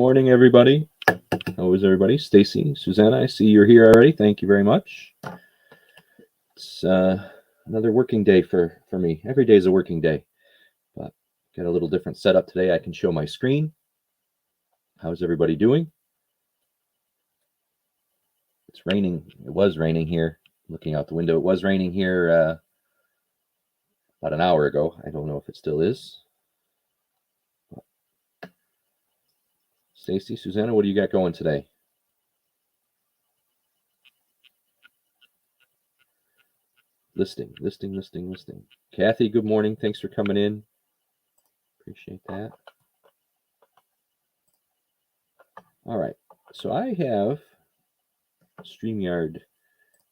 morning, everybody. How is everybody? Stacy, Susanna, I see you're here already. Thank you very much. It's another working day for me. Every day is a working day, but got a little different setup today. I can show my screen. How's everybody doing? It's raining. It was raining here. Looking out the window, it was raining here about an hour ago. I don't know if it still is. Stacy, Susanna, what do you got going today? Listing. Kathy, good morning. Thanks for coming in. Appreciate that. All right. So I have a StreamYard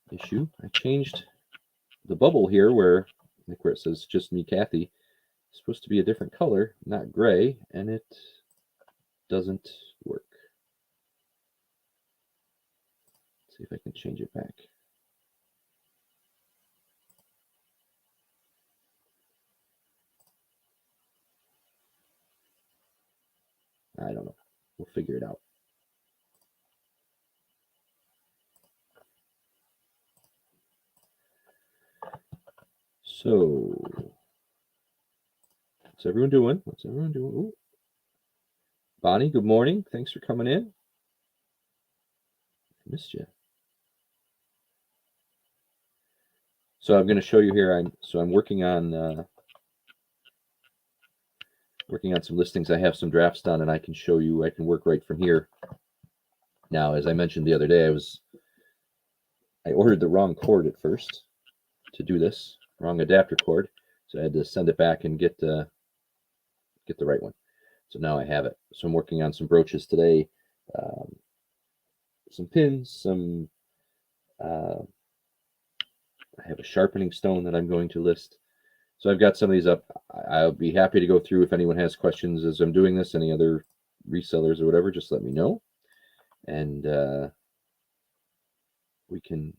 issue. I changed the bubble here where it says just me, Kathy. It's supposed to be a different color, not gray, and it doesn't work. Let's see if I can change it back. I don't know. We'll figure it out. So, what's everyone doing? Ooh. Bonnie, good morning. Thanks for coming in. I missed you. So I'm going to show you here. I'm working on some listings. I have some drafts done, and I can show you. I can work right from here. Now, as I mentioned the other day, I ordered the wrong cord at first to do this, wrong adapter cord. So I had to send it back and get the right one. So now I have it. So I'm working on some brooches today, some pins, I have a sharpening stone that I'm going to list. So I've got some of these up. I'll be happy to go through if anyone has questions as I'm doing this, any other resellers or whatever, just let me know. And we can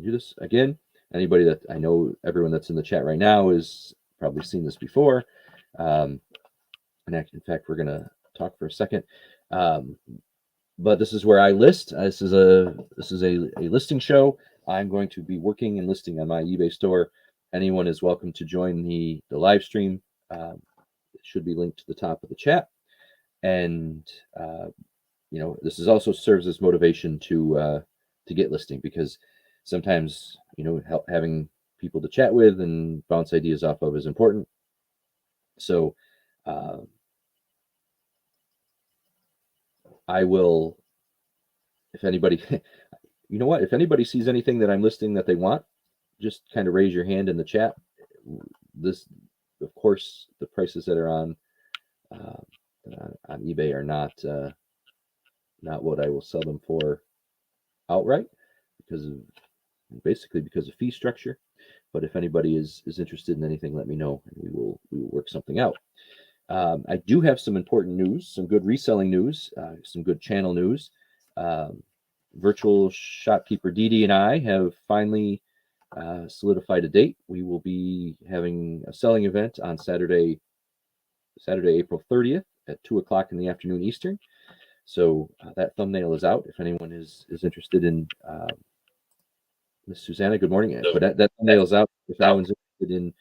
do this again. Anybody that I know, everyone that's in the chat right now is probably seen this before. And in fact, we're going to talk for a second. But this is where I list. This is a listing show. I'm going to be working and listing on my eBay store. Anyone is welcome to join the live stream. It should be linked to the top of the chat. And this is also serves as motivation to get listing, because sometimes having people to chat with and bounce ideas off of is important. So I will, if anybody, if anybody sees anything that I'm listing that they want, just kind of raise your hand in the chat. This, of course, the prices that are on eBay are not what I will sell them for outright, because of fee structure. But if anybody is interested in anything, let me know, and we will work something out. I do have some important news, some good reselling news, some good channel news. Virtual Shopkeeper Dee and I have finally solidified a date. We will be having a selling event on Saturday, April 30th at 2:00 in the afternoon Eastern. So that thumbnail is out. If anyone is interested in Miss Susanna, good morning. But that thumbnail is out. If anyone's interested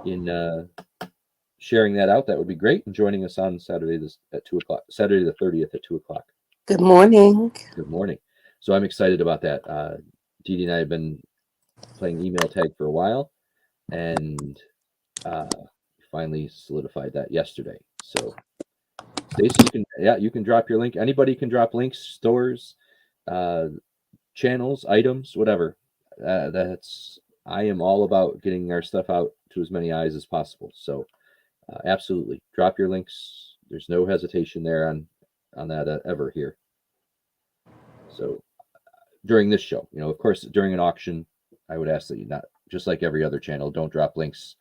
in sharing that out, that would be great. And joining us on Saturday at 2:00, Saturday the 30th at 2:00. Good morning. Good morning. So I'm excited about that. Dee and I have been playing email tag for a while, and finally solidified that yesterday. So Stacey, you can drop your link. Anybody can drop links, stores, channels, items, whatever. I am all about getting our stuff out to as many eyes as possible. So absolutely, drop your links. There's no hesitation there on that ever here. So during this show, of course, during an auction, I would ask that you not, just like every other channel, don't drop links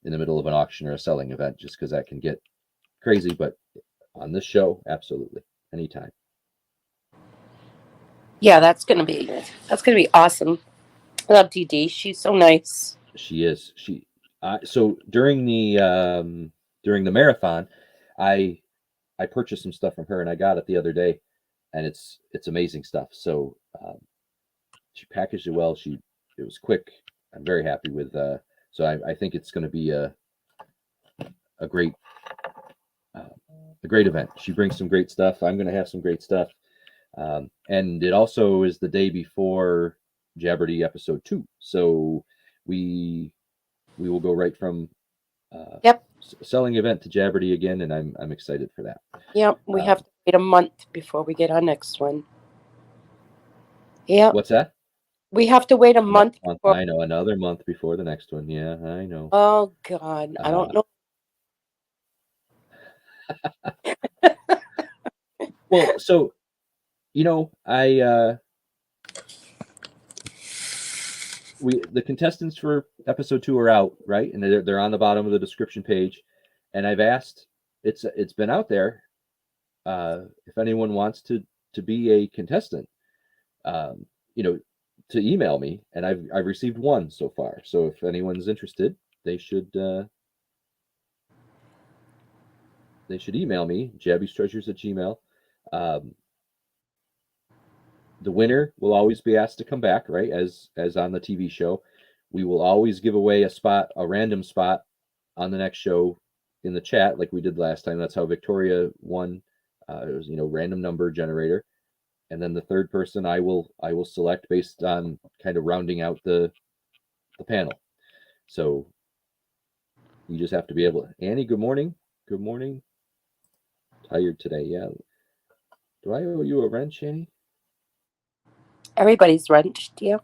in the middle of an auction or a selling event, just because that can get crazy. But on this show, absolutely, anytime. Yeah, that's gonna be awesome. I love Dee. She's so nice. She is. So during the marathon, I I purchased some stuff from her, and I got it the other day, and it's amazing stuff. So she packaged it well. It was quick. I'm very happy with. So I think it's going to be a great event. She brings some great stuff. I'm going to have some great stuff. And it also is the day before Jabberdy episode 2, so we will go right from Yep. selling event to Jabberdy again, and I'm excited for that. Yep. We have to wait a month before we get our next one. Yep. What's that? We have to wait a month. Before... I know, another month before the next one. Yeah, I know. Oh God, I don't know. Well, so the contestants for episode 2 are out, right? And they're on the bottom of the description page. And I've asked, it's been out there, if anyone wants to be a contestant, to email me, and I've received one so far. So if anyone's interested, they should email me, jabbystreasures@gmail. The winner will always be asked to come back, right? As on the TV show, we will always give away a random spot on the next show in the chat, like we did last time. That's how Victoria won. It was random number generator, and then the third person I will select based on kind of rounding out the panel. So you just have to be able. Annie, good morning. Good morning. Tired today, yeah. Do I owe you a wrench, Annie? Everybody's wrenched, yeah.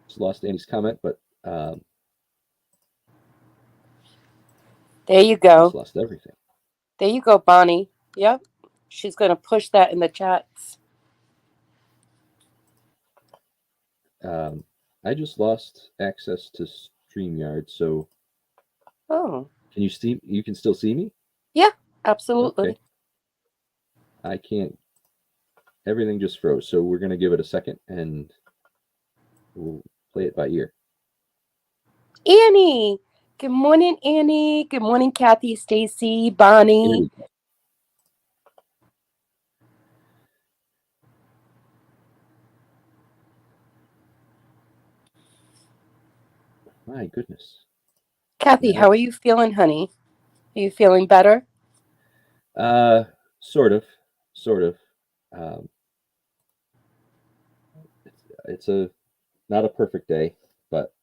Just lost Annie's comment, but there you go. Just lost everything. There you go, Bonnie. Yep. She's going to push that in the chats. I just lost access to StreamYard, so. Oh. Can you see? You can still see me? Yeah, absolutely. Okay. I can't. Everything just froze, so we're going to give it a second, and we'll play it by ear. Annie! Good morning, Annie. Good morning, Kathy, Stacy, Bonnie. My goodness. Kathy, how are you feeling, honey? Are you feeling better? Sort of. It's not a perfect day, but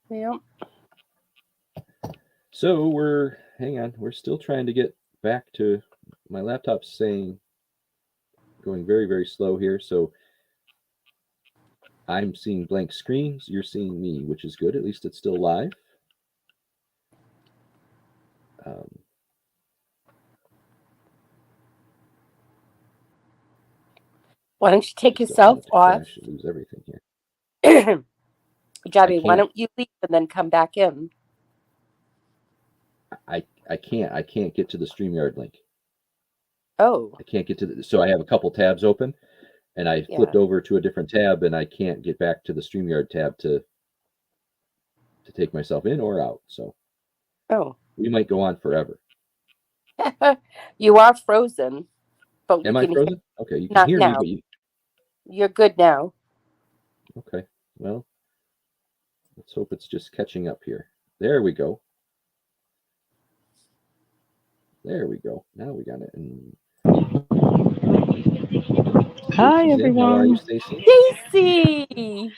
yeah. So we're still trying to get back to my laptop's going very, very slow here. So I'm seeing blank screens. You're seeing me, which is good. At least it's still live. Why don't you take yourself off? Lose everything here. Jabby, why don't you leave and then come back in? I can't get to the StreamYard link. Oh. I can't get to so I have a couple tabs open, and I flipped over to a different tab, and I can't get back to the StreamYard tab to take myself in or out. So we might go on forever. You are frozen. But am I frozen? Okay, you can hear now. me, but you're good now. Okay, well, let's hope it's just catching up here. There we go. There we go. Now we got it. And hi, everyone. How are you, Stacy? Stacy!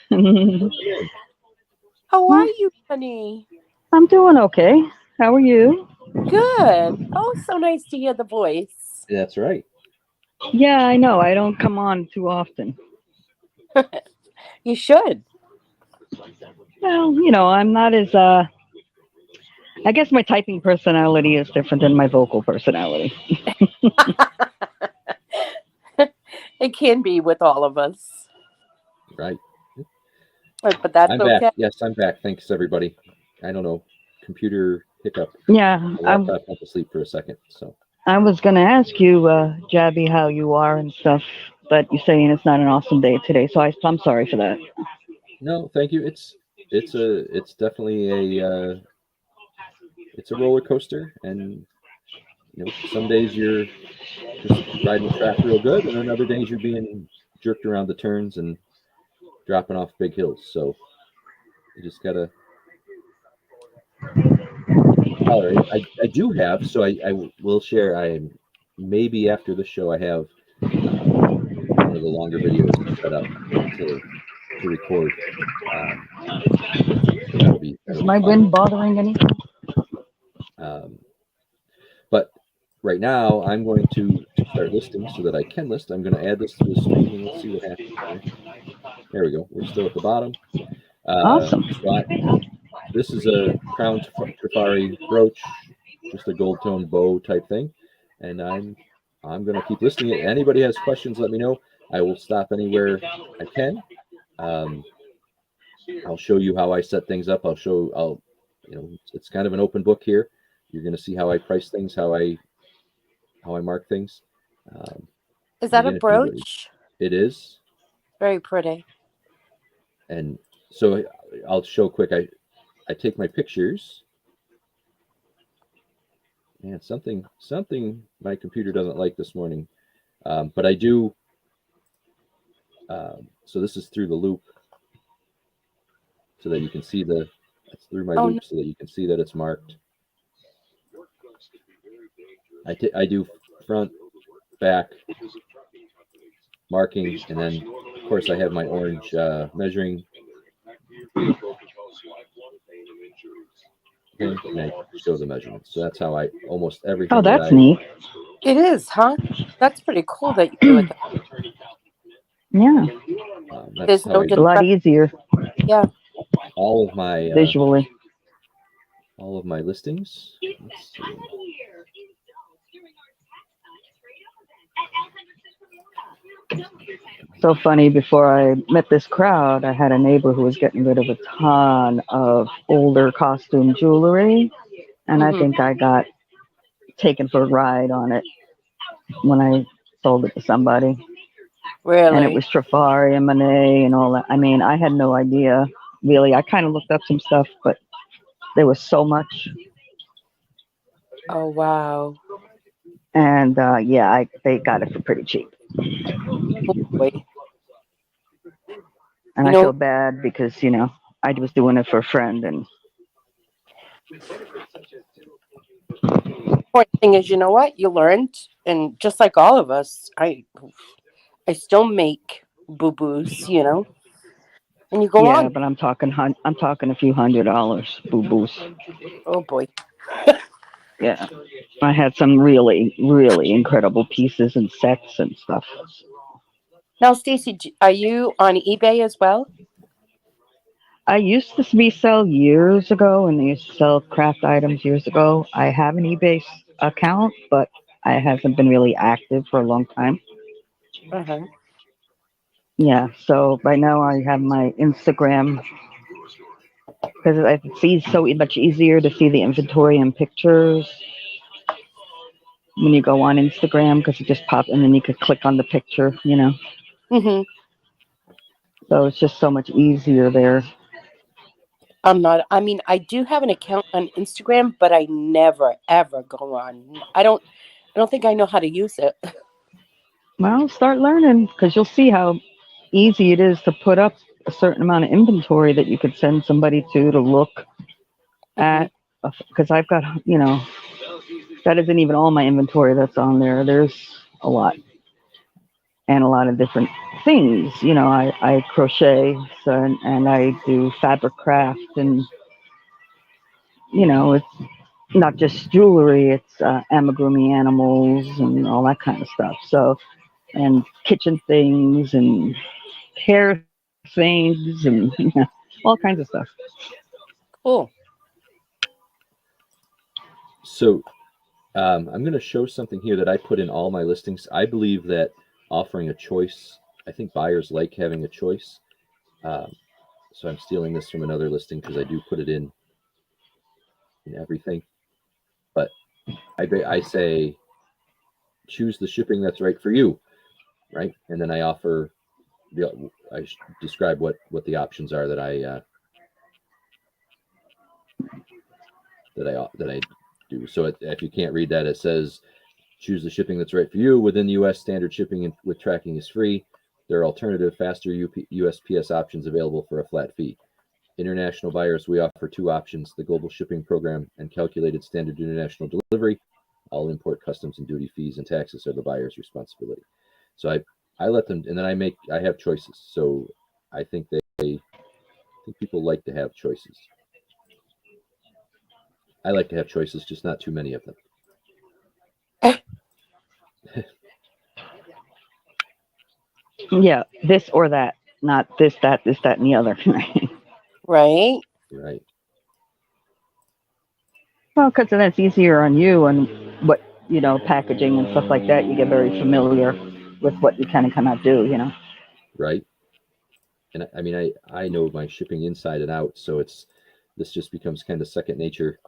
How are you, honey? I'm doing okay. How are you? Good. Oh, so nice to hear the voice. That's right. Yeah, I know. I don't come on too often. You should. Well, I'm not as, I guess my typing personality is different than my vocal personality. It can be with all of us. Right. But that's I'm okay. back. Yes, I'm back. Thanks, everybody. I don't know. Computer hiccup. Yeah. I went to sleep for a second, so. I was going to ask you, Jabby, how you are and stuff, but you're saying it's not an awesome day today, so I'm sorry for that. No, thank you. It's it's definitely a it's a roller coaster, and some days you're just riding the track real good, and then other days you're being jerked around the turns and dropping off big hills. So you just gotta tolerate it. I do have, so I will share. Maybe after the show I have one of the longer videos set up to record. So that'll be Is my fun. wind bothering anything? But right now I'm going to start listing so that I can list. I'm going to add this to the stream, and we'll see what happens here. There we go. We're still at the bottom. Awesome. So this is a crown trifari brooch, just a gold tone bow type thing, and I'm going to keep listing it. Anybody has questions, let me know. I will stop anywhere I can. I'll show you how I set things up. It's kind of an open book here. You're going to see how I price things, how I mark things. Is that a again, brooch? It is. Very pretty. And so I'll show quick. I take my pictures. Man, something my computer doesn't like this morning. But I do. So this is through the loop, so that you can see it's through my loop, so that you can see that it's marked. I do front, back marking, and then of course I have my orange measuring thing, and I show the measurements. So that's how I almost everything. Oh, that's neat. It is, huh? That's pretty cool that you do it. Yeah. That's how a lot easier. Yeah. All of my visually. All of my listings. Let's see. So funny, before I met this crowd, I had a neighbor who was getting rid of a ton of older costume jewelry, and I think I got taken for a ride on it when I sold it to somebody. Really? And it was Trifari and Monet and all that. I mean, I had no idea, really. I kind of looked up some stuff, but there was so much. Oh, wow. And they got it for pretty cheap. Oh, boy. And I feel bad because, I was doing it for a friend. And the important thing is, you know what? You learned. And just like all of us, I still make boo-boos, And you go on. Yeah, but I'm talking a few $100 boo-boos. Oh, boy. Yeah. I had some really, really incredible pieces and sets and stuff. Now, Stacy, are you on eBay as well? I used to sell years ago, and they used to sell craft items years ago. I have an eBay account, but I haven't been really active for a long time. Uh-huh. Yeah, so right now I have my Instagram, because it's so much easier to see the inventory and pictures when you go on Instagram, because it just pops and then you could click on the picture, Mm-hmm. So it's just so much easier there. I do have an account on Instagram, but I never, ever go on. I don't think I know how to use it. Well, start learning, because you'll see how easy it is to put up a certain amount of inventory that you could send somebody to look at. Because I've got, that isn't even all my inventory that's on there. There's a lot. And a lot of different things. I crochet, and I do fabric craft, and, it's not just jewelry, it's amigurumi animals and all that kind of stuff. So, and kitchen things and hair things and all kinds of stuff. Cool. So I'm going to show something here that I put in all my listings. I believe that offering a choice, I think buyers like having a choice. So I'm stealing this from another listing because I do put it in everything. But I say, choose the shipping that's right for you, right? And then I describe what the options are that that I do. So if you can't read that, it says choose the shipping that's right for you. Within the U.S., standard shipping with tracking is free. There are alternative, faster USPS options available for a flat fee. International buyers, we offer two options: the global shipping program and calculated standard international delivery. All import customs and duty fees and taxes are the buyer's responsibility. So I let them, and then I have choices. So I think I think people like to have choices. I like to have choices, just not too many of them. Yeah, this or that, not this, that, and the other. Right. Right. Well, because then it's easier on you and what, packaging and stuff like that. You get very familiar with what you can and cannot do. Right. And I mean, I know my shipping inside and out, so this just becomes kind of second nature.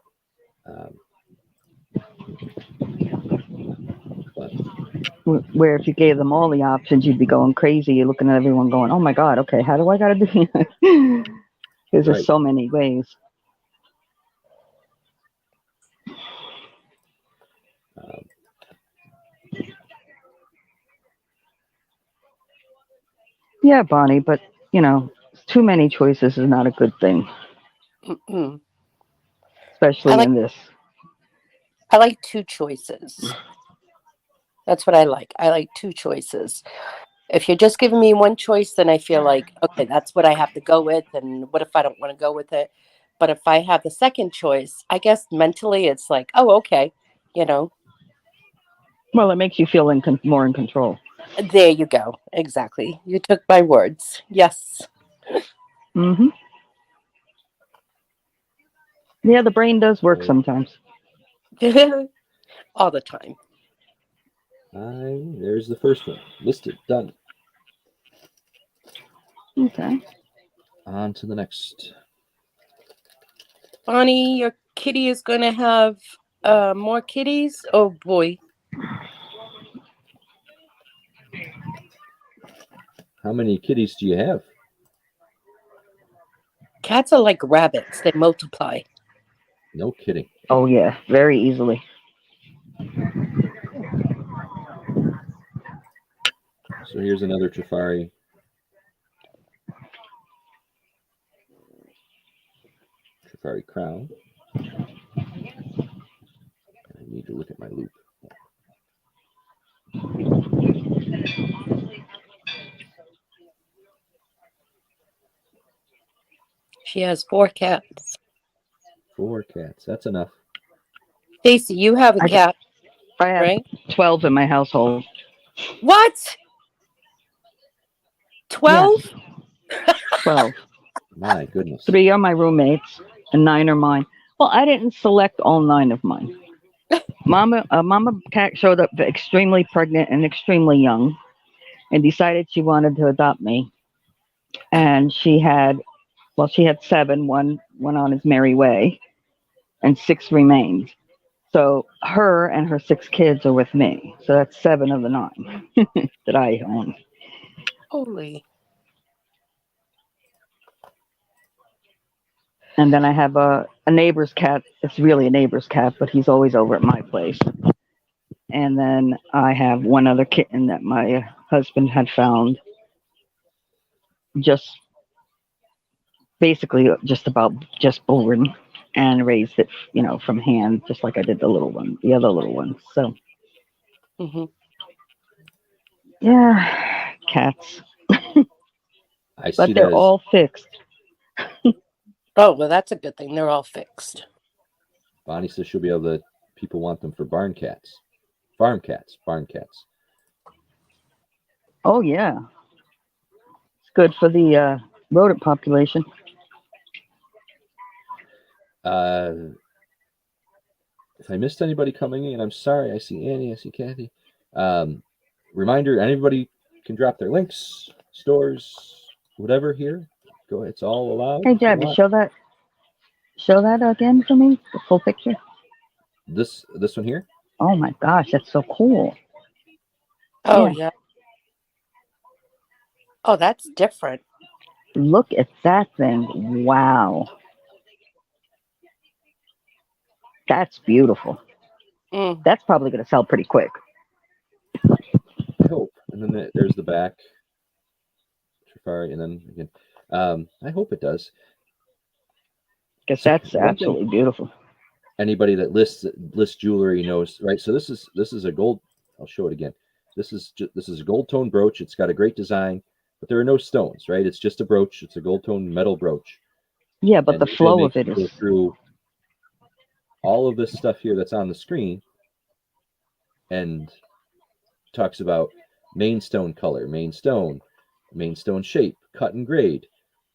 But Where if you gave them all the options, you'd be going crazy. You're looking at everyone going, oh my God, okay, how do I got to do it? There's just right. so many ways. Yeah, Bonnie, but, too many choices is not a good thing, Mm-mm. especially in this. I like two choices. That's what I like. I like two choices. If you're just giving me one choice, then I feel like, okay, that's what I have to go with. And what if I don't want to go with it? But if I have the second choice, I guess mentally it's like, oh, okay, you know, Well, it makes you feel more in control. there you go. Exactly. You took my words. Yes. Hmm. Yeah, the brain does work sometimes. All the time. There's the first one listed, done. Okay. On to the next. Bonnie, your kitty is going to have more kitties. Oh, boy. How many kitties do you have? Cats are like rabbits. They multiply. No kidding. Oh, yeah, very easily. So here's another Trifari. Trifari crown. I need to look at my loop. She has 4 cats. 4 cats. That's enough. Stacy, you have a cat, I have right? 12 in my household. What? 12? Yes, 12. My goodness. 3 are my roommates and 9 are mine. Well, I didn't select all 9 of mine. Mama cat showed up extremely pregnant and extremely young and decided she wanted to adopt me. And she had 7. One went on his merry way, and 6 remained. So her and her 6 kids are with me. So that's 7 of the 9 that I own. Holy. And then I have a neighbor's cat. It's really a neighbor's cat, but he's always over at my place. And then I have one other kitten that my husband had found, just basically just born, and raised it, from hand, just like I did the other little one. So Mm-hmm. yeah, cats. I see But that they're as all fixed. Oh, well, that's a good thing. They're all fixed. Bonnie says she'll be able to. People want them for barn cats, farm cats, barn cats. Oh yeah, it's good for the rodent population. If I missed anybody coming in, I'm sorry. I see Annie. I see Kathy. Reminder: anybody can drop their links, stores, whatever here. Go ahead. It's all allowed. Hey, If you Jabby, want. show that again for me, the full picture. This one here. Oh my gosh, that's so cool. Oh, Yeah. yeah. Oh, that's different. Look at that thing. Wow. That's beautiful. Mm. That's probably going to sell pretty quick. I hope. And then there's the back. Safari, and then again, I hope it does. Because So that's one thing, absolutely beautiful. anybody that lists jewelry knows, right? So this is a gold. I'll show it again. This is a gold tone brooch. It's got a great design, but there are no stones, right? It's just a brooch. It's a gold tone metal brooch. Yeah, but And the they flow make of it you go is. through all of this stuff here that's on the screen, and talks about main stone color, main stone shape, cut and grade,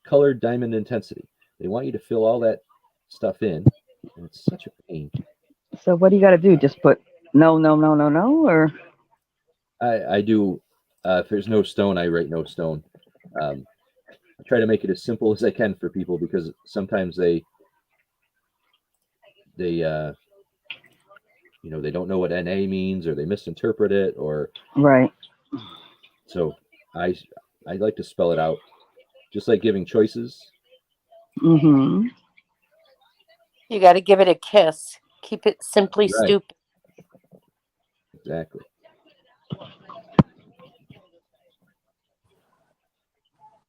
colored diamond intensity. They want you to fill all that stuff in, and it's such a pain. So what do you got to do? Just put no, no, no, no, no, or I do. If there's no stone, I write no stone. I try to make it as simple as I can for people, because sometimes they they don't know what NA means, or they misinterpret it, or right? so I like to spell it out, just like giving choices. Mm-hmm. You got to give it a kiss. Keep it simply Right. stupid. Exactly.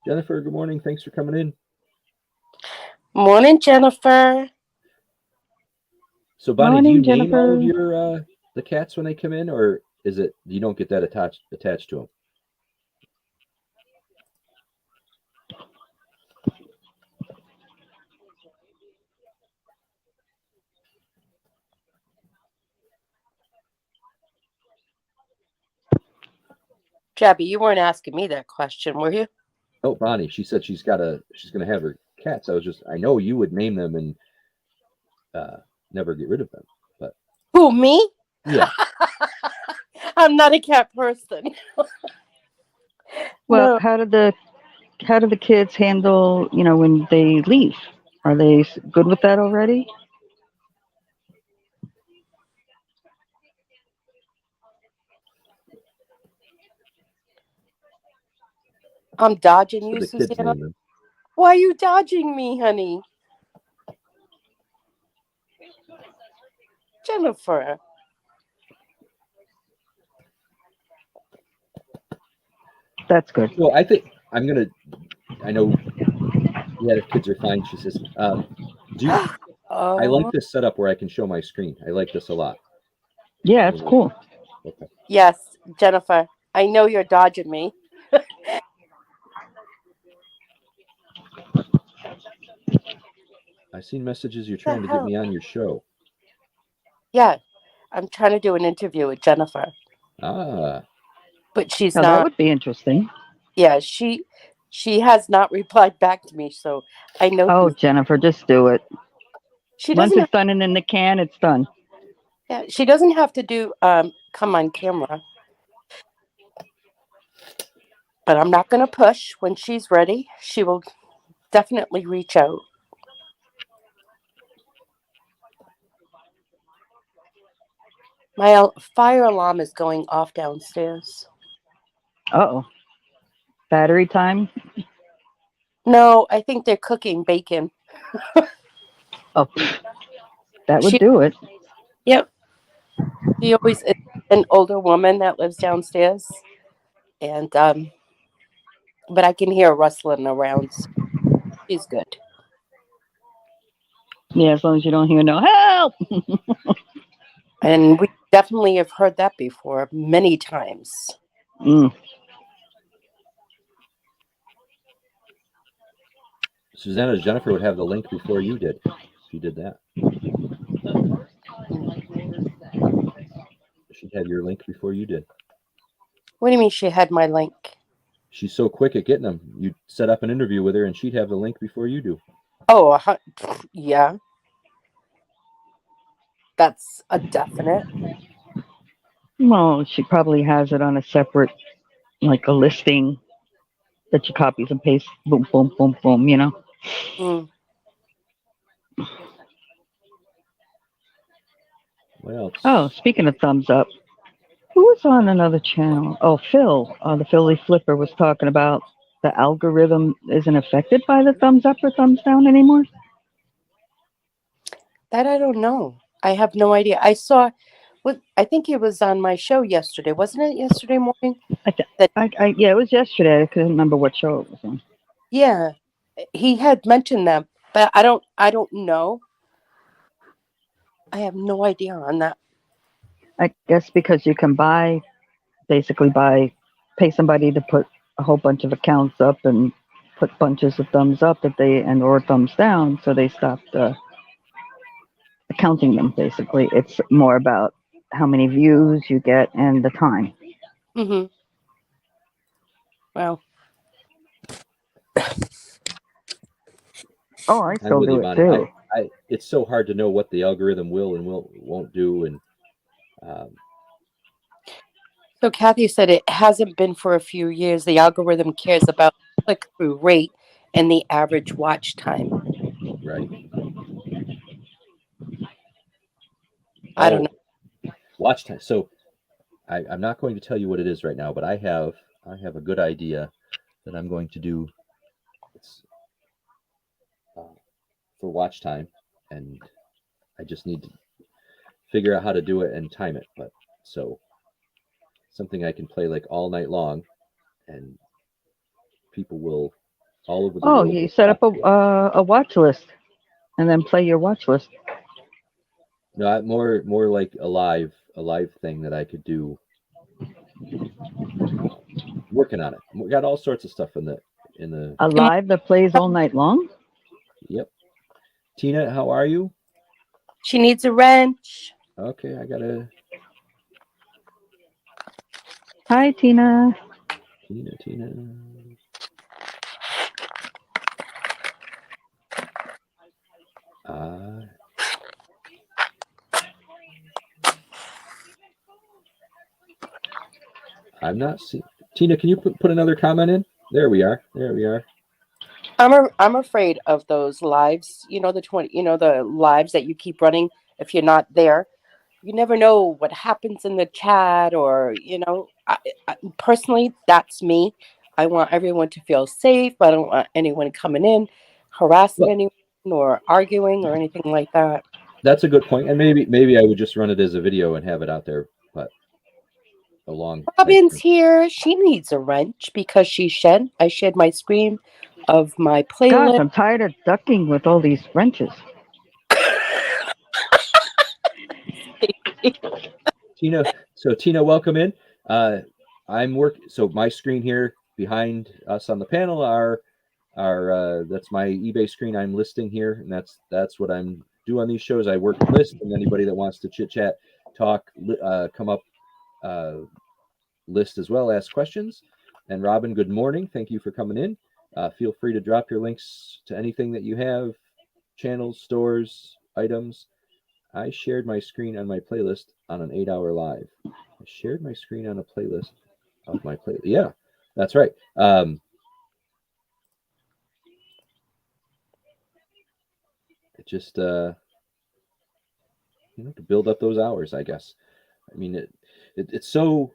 Jennifer, good morning. Thanks for coming in. Morning, Jennifer. So Bonnie, Morning, do you name all of Jennifer. your the cats when they come in, or is it you don't get that attached to them? Jabby, you weren't asking me that question, were you? Oh, Bonnie, she said she's gonna have her cats. I know you would name them and never get rid of them, but Who, me? yeah. I'm not a cat person. Well, No. how do the kids handle when they leave? Are they good with that already? I'm dodging So you, the kids Susanna. name them. Why are you dodging me, honey? Jennifer. That's good. Well, I think I'm gonna. I know. Yeah, the kids are fine. She says. I like Oh, this setup where I can show my screen. I like this a lot. Yeah, it's cool. Okay. yes, Jennifer. I know you're dodging me. I've seen messages you're What the trying to get hell? me on your show. Yeah, I'm trying to do an interview with Jennifer, Ah, but she's Now that not. would be interesting. Yeah, she has not replied back to me, so I know Oh, she's. Jennifer, just do it. She Once doesn't. it's done and in the can, it's done. Yeah, she doesn't have to do come on camera, but I'm not going to push. When she's ready, she will definitely reach out. My fire alarm is going off downstairs. Uh-oh. Battery time? No, I think they're cooking bacon. Oh, that would She, do it. yep, she always is an older woman that lives downstairs, and but I can hear her rustling around. So she's good. Yeah, as long as you don't hear no help. And we definitely have heard that before many times. Mm. Susanna, Jennifer would have the link before you did. She did that. She'd have your link before you did. What do you mean she had my link? She's so quick at getting them. You'd set up an interview with her, and she'd have the link before you do. Oh, yeah. That's a definite. Well, she probably has it on a separate, like a listing that you copies and paste. Boom, boom, boom, boom, Mm. What else? Oh, speaking of thumbs up, who was on another channel? Oh, Phil, the Philly Flipper was talking about the algorithm isn't affected by the thumbs up or thumbs down anymore. That I don't know. I have no idea. I saw I think it was on my show yesterday, wasn't it? Yesterday morning. Yeah, it was yesterday. I couldn't remember what show it was on. Yeah, he had mentioned them, but I don't know. I have no idea on that. I guess because you can basically pay somebody to put a whole bunch of accounts up and put bunches of thumbs up or thumbs down, so they stopped counting them. Basically, it's more about how many views you get and the time. Mm-hmm. Wow. Oh, I I'm still with do you, it Bonnie. too. It's so hard to know what the algorithm will and won't do, and um, So Kathy said it hasn't been for a few years. The algorithm cares about click through rate and the average watch time. right. I don't know. Watch time. So I'm not going to tell you what it is right now, but I have a good idea that I'm going to do. It's for watch time, and I just need to figure out how to do it and time it. But so something I can play like all night long, and people will all over the Oh, world you will set up flock to it. a watch list and then play your watch list. No, more like a live thing that I could do. Working on it. We got all sorts of stuff in the. A Can live that plays all night long. Yep. Tina, how are you? She needs a wrench. Okay, I gotta. Hi, Tina. Tina. Uh, I'm not seeing. Tina, can you put another comment in? There we are. There we are. I'm afraid of those lives. You know the lives that you keep running if you're not there. You never know what happens in the chat or personally that's me. I want everyone to feel safe. I don't want anyone coming in harassing Well, anyone or arguing or anything like that. that's a good point, and maybe I would just run it as a video and have it out there, but a long type Robin's thing. here. She needs a wrench because I shared my screen of my Gosh, playlist. I'm tired of ducking with all these wrenches. Tina, so Tina, welcome in. I'm working. So my screen here behind us on the panel are that's my eBay screen. I'm listing here, and that's what I'm do on these shows. I work and list, and anybody that wants to chit chat, talk, come up, list as well, ask questions. And Robin, good morning. Thank you for coming in. Feel free to drop your links to anything that you have, channels, stores, items. I shared my screen on my playlist on an 8-hour live. I shared my screen on a playlist of my playlist. Yeah, that's right. It just to build up those hours, I guess. I mean, it's so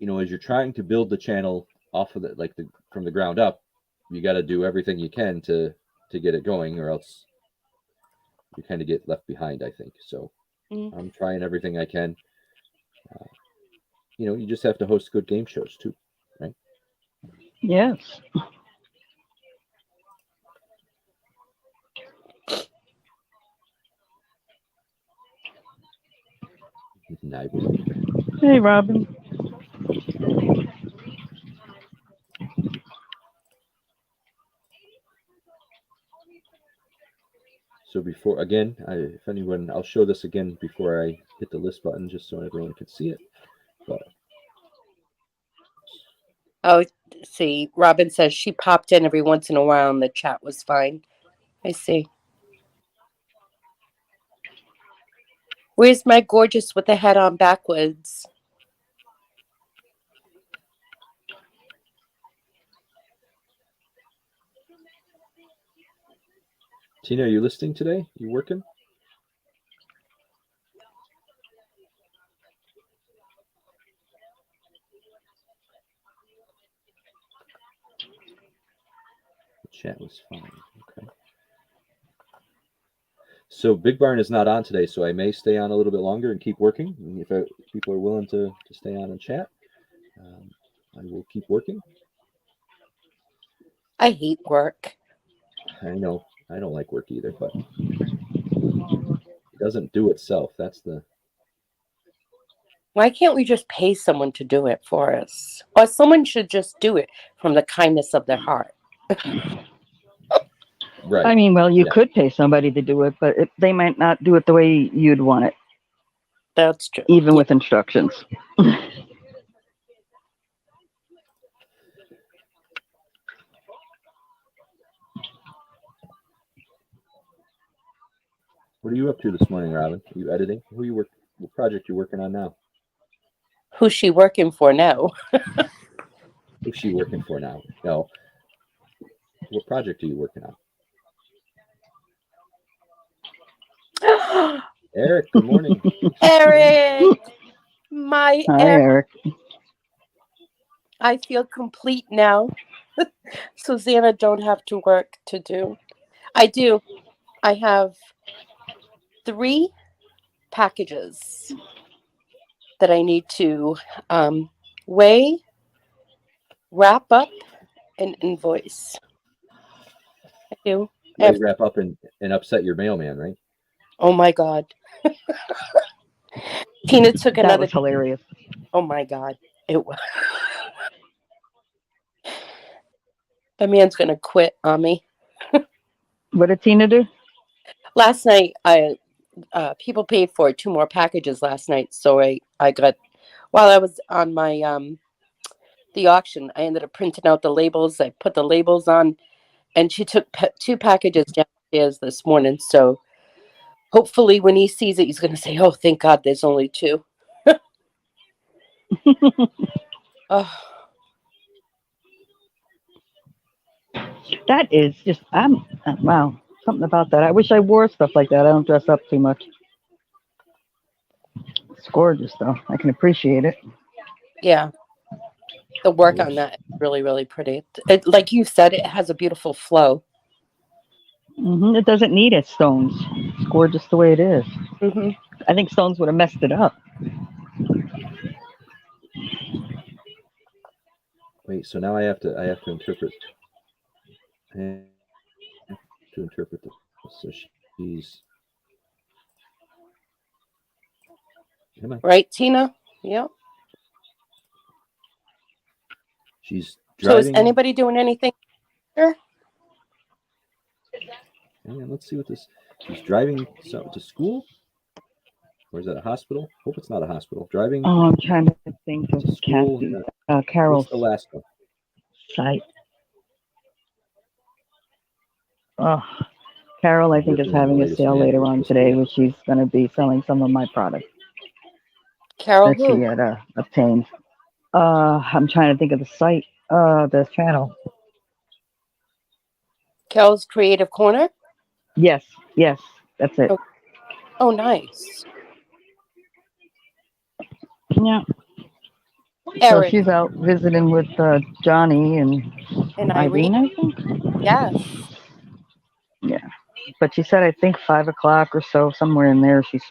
as you're trying to build the channel off of the from the ground up, you got to do everything you can to get it going, or else you kind of get left behind, I think. So I'm trying everything I can. You just have to host good game shows too, right? Yes. I believe. Hey, Robin. So before again, if anyone, I'll show this again before I hit the list button, just so everyone can see it. But Oh, see, Robin says she popped in every once in a while and the chat was fine. I see. Where's my gorgeous with the head on backwards? Tina, are you listening today? You working? The chat was fine. Okay. So Big Barn is not on today, so I may stay on a little bit longer and keep working. And if people are willing to stay on and chat, I will keep working. I hate work. I know I don't like work either, but it doesn't do itself. That's the Why can't we just pay someone to do it for us? Or someone should just do it from the kindness of their heart. right. I mean, well, you Yeah. could pay somebody to do it, but they might not do it the way you'd want it, That's true. even Yeah. with instructions. What are you up to this morning, Robin? Are you editing? What project you working on now? Who's she working for now? Who's she working for now? No. What project are you working on? Eric, good morning. Eric! My Hi, Eric. Eric. I feel complete now. Susanna don't have to work to do. I do. I have 3 packages that I need to weigh, wrap up, and invoice. I do. I They have, wrap up and upset your mailman, right? oh my God. Tina took That another. was hilarious. Oh my God. It was. The man's going to quit on me. What did Tina do? Last night, people paid for 2 more packages last night. So I got, while I was on my, the auction, I ended up printing out the labels. I put the labels on, and she took 2 packages downstairs this morning. So hopefully when he sees it, he's going to say, oh, thank God there's only 2. Oh, That is just, wow, something about that. I wish I wore stuff like that. I don't dress up too much. It's gorgeous, though. I can appreciate it. yeah. The work on that is really, really pretty. Like you said, it has a beautiful flow. It doesn't need its stones. It's gorgeous the way it is. Mm-hmm. I think stones would have messed it up. Wait, so now I have to interpret. I have to interpret this. So she's. Right, Tina? Yeah. She's So is driving. anybody doing anything here? Hang on, let's see what this. She's driving to school, or is that a hospital? Hope it's not a hospital. Driving Oh, I'm trying to think of to school. Kathy, Carol's What's the last one? site. Oh, Carol, I think, is Working on the having a latest sale later manual on for today, school. where she's going to be selling some of my products Carol that she who? had obtained. I'm trying to think of the site, the channel. Carol's Creative Corner? Yes, that's it. Oh, nice. Yeah. So Eric she's out visiting with Johnny and and Irene, Irene? I think. Yes. Yeah. But she said, I think 5 o'clock or so, somewhere in there, she's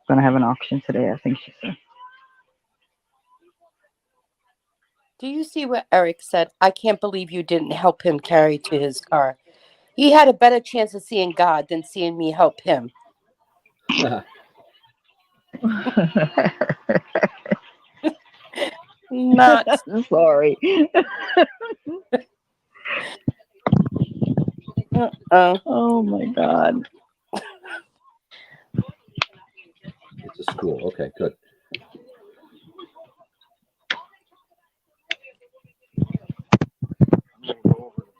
going to have an auction today, I think she said. Do you see what Eric said? I can't believe you didn't help him carry to his car. He had a better chance of seeing God than seeing me help him. Not. Sorry. Oh my God. It's a school. Okay, good.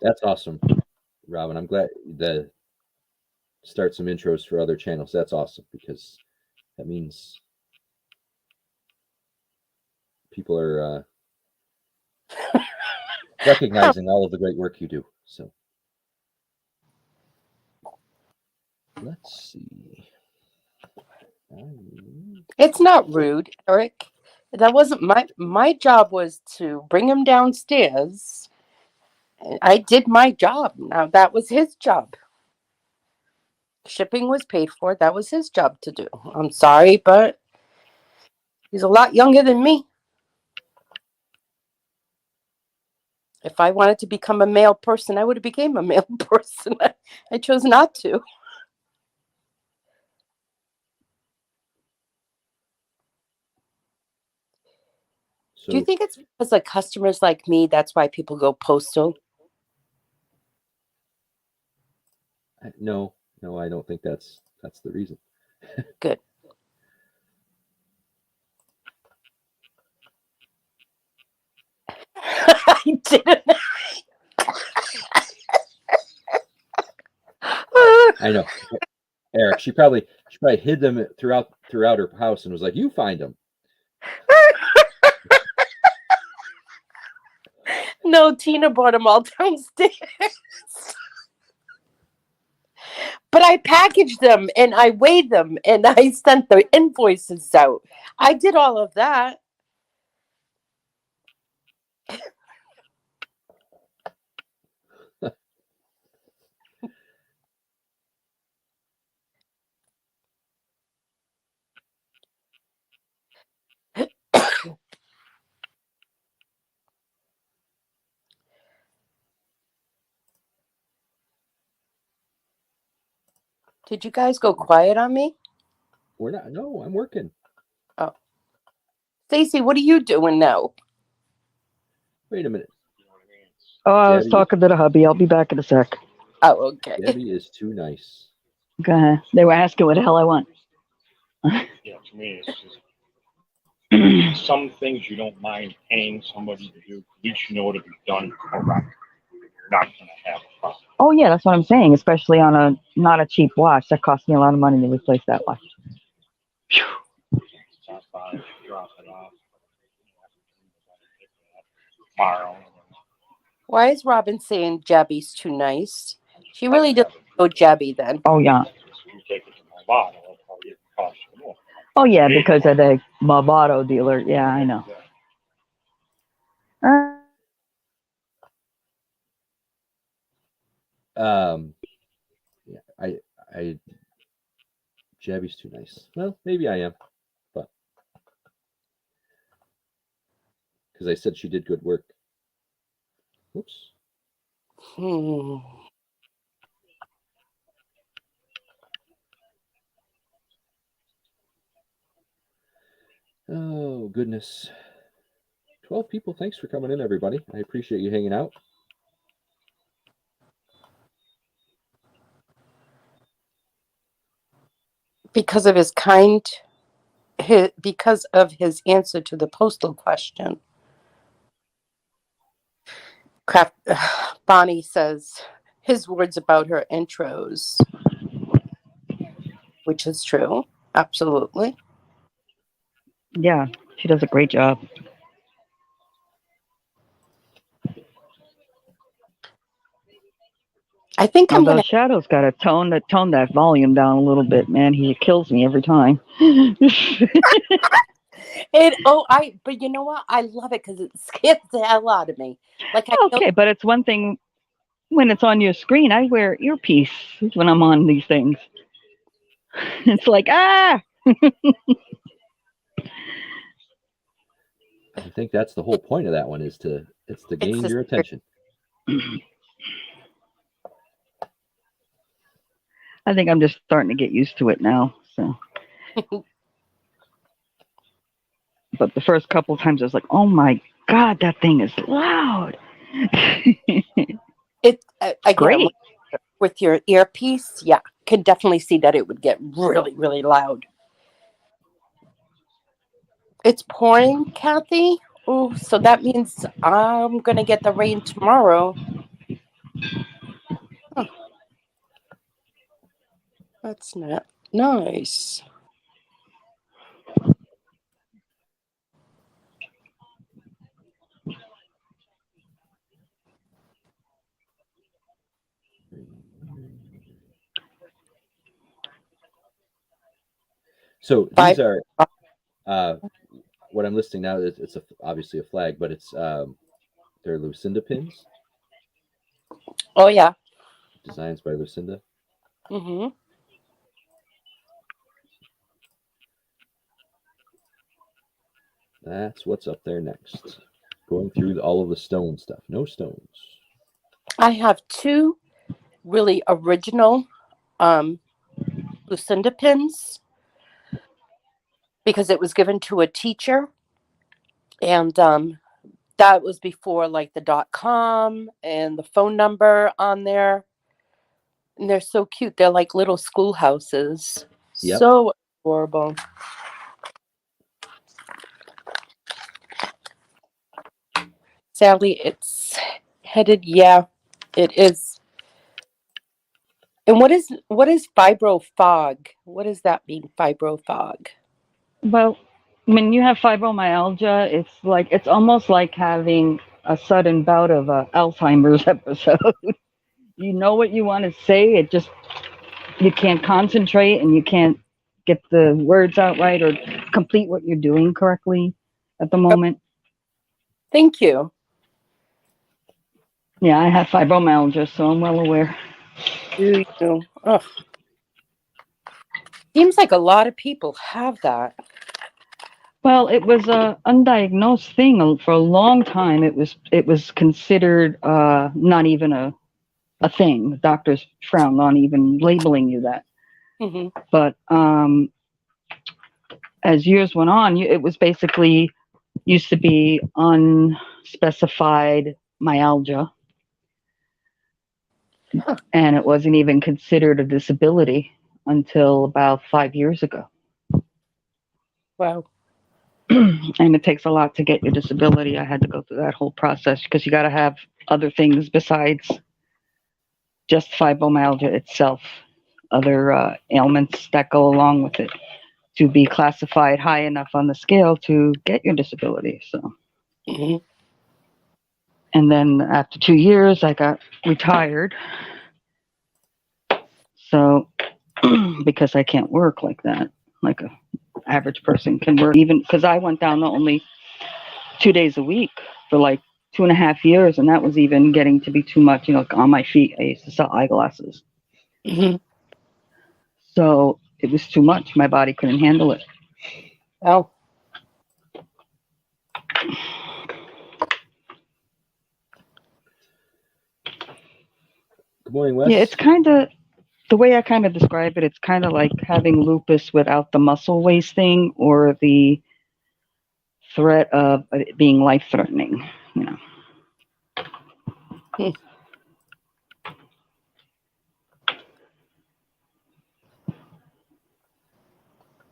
That's awesome, Robin. I'm glad to start some intros for other channels. That's awesome because that means people are recognizing all of the great work you do. So let's see. It's not rude, Eric. That wasn't my job was to bring him downstairs. I did my job. Now that was his job. Shipping was paid for. That was his job to do. I'm sorry, but he's a lot younger than me. If I wanted to become a male person, I would have became a male person. I chose not to. So Do you think it's because like customers like me, that's why people go postal? no, I don't think that's the reason. Good. I didn't. I know, Eric. She probably hid them throughout her house and was like, "You find them." No, Tina brought them all downstairs. But I packaged them and I weighed them and I sent the invoices out. I did all of that. Did you guys go quiet on me? We're not. No, I'm working. Oh. Stacy, what are you doing now? Wait a minute. Oh, I was Gabby- talking to the hubby. I'll be back in a sec. Oh, okay. Debbie is too nice. Okay. They were asking what the hell I want. Yeah, to me, it's just some things you don't mind paying somebody to do. At least you know it'll be done correct. You're not going to have a problem. Oh yeah, that's what I'm saying. Especially on not a cheap watch. That cost me a lot of money to replace that watch. Stop by, drop it off. Tomorrow. Why is Robin saying Jabby's too nice? She really doesn't go Jabby then. Oh yeah. You take it to my bottle, it'll probably cost you more. Oh yeah, because of the Movado dealer. Yeah, I know. Yeah, I Jabby's too nice. Well, maybe I am, but because I said she did good work. Oops. Oh goodness. 12 people. Thanks for coming in, everybody. I appreciate you hanging out. Because of because of his answer to the postal question. Bonnie says his words about her intros, which is true. Absolutely. Yeah, she does a great job. I think I'm Although gonna. Shadow's got to tone that volume down a little bit, man. He kills me every time. But you know what? I love it because it scares the hell out of me. Like Okay, but it's one thing when it's on your screen. I wear earpiece when I'm on these things. It's like I think that's the whole point of that one is to gain your attention. I think I'm just starting to get used to it now. So, but the first couple of times I was like, "Oh my god, that thing is loud." It again Great. with your earpiece. Yeah, can definitely see that it would get really, really loud. It's pouring, Kathy. Oh, so that means I'm gonna get the rain tomorrow. Huh. That's not nice. So these are what I'm listing now. It's obviously a flag, but it's they're Lucinda pins. Oh yeah. Designs by Lucinda. Mm-hmm. That's what's up there next. Going through all of the stone stuff. No stones. I have two really original Lucinda pins because it was given to a teacher, and that was before like the .com and the phone number on there. And they're so cute. They're like little schoolhouses. Yep. So adorable. Sally, it's headed. Yeah, it is. And what is fibro fog? What does that mean, fibro fog? Well, when you have fibromyalgia, it's almost like having a sudden bout of Alzheimer's episode. You know what you want to say, it just you can't concentrate and you can't get the words out right or complete what you're doing correctly at the moment. Thank you. Yeah, I have fibromyalgia, so I'm well aware. Do you? Oh. Seems like a lot of people have that. Well, it was a undiagnosed thing for a long time. It was considered not even a thing. The doctors frowned on even labeling you that. Mm-hmm. But as years went on, it was basically used to be unspecified myalgia. Huh. And it wasn't even considered a disability until about 5 years ago. Wow. And it takes a lot to get your disability. I had to go through that whole process because you got to have other things besides just fibromyalgia itself, other ailments that go along with it to be classified high enough on the scale to get your disability. So, Mm-hmm. and then after 2 years, I got retired. So, because I can't work like that, like a average person can work, even because I went down to only 2 days a week for like 2.5 years, and that was even getting to be too much. Like on my feet, I used to sell eyeglasses. Mm-hmm. So it was too much. My body couldn't handle it. Oh. Good morning, Wes. Yeah, it's kind of the way I kind of describe it. It's kind of like having lupus without the muscle wasting or the threat of it being life-threatening.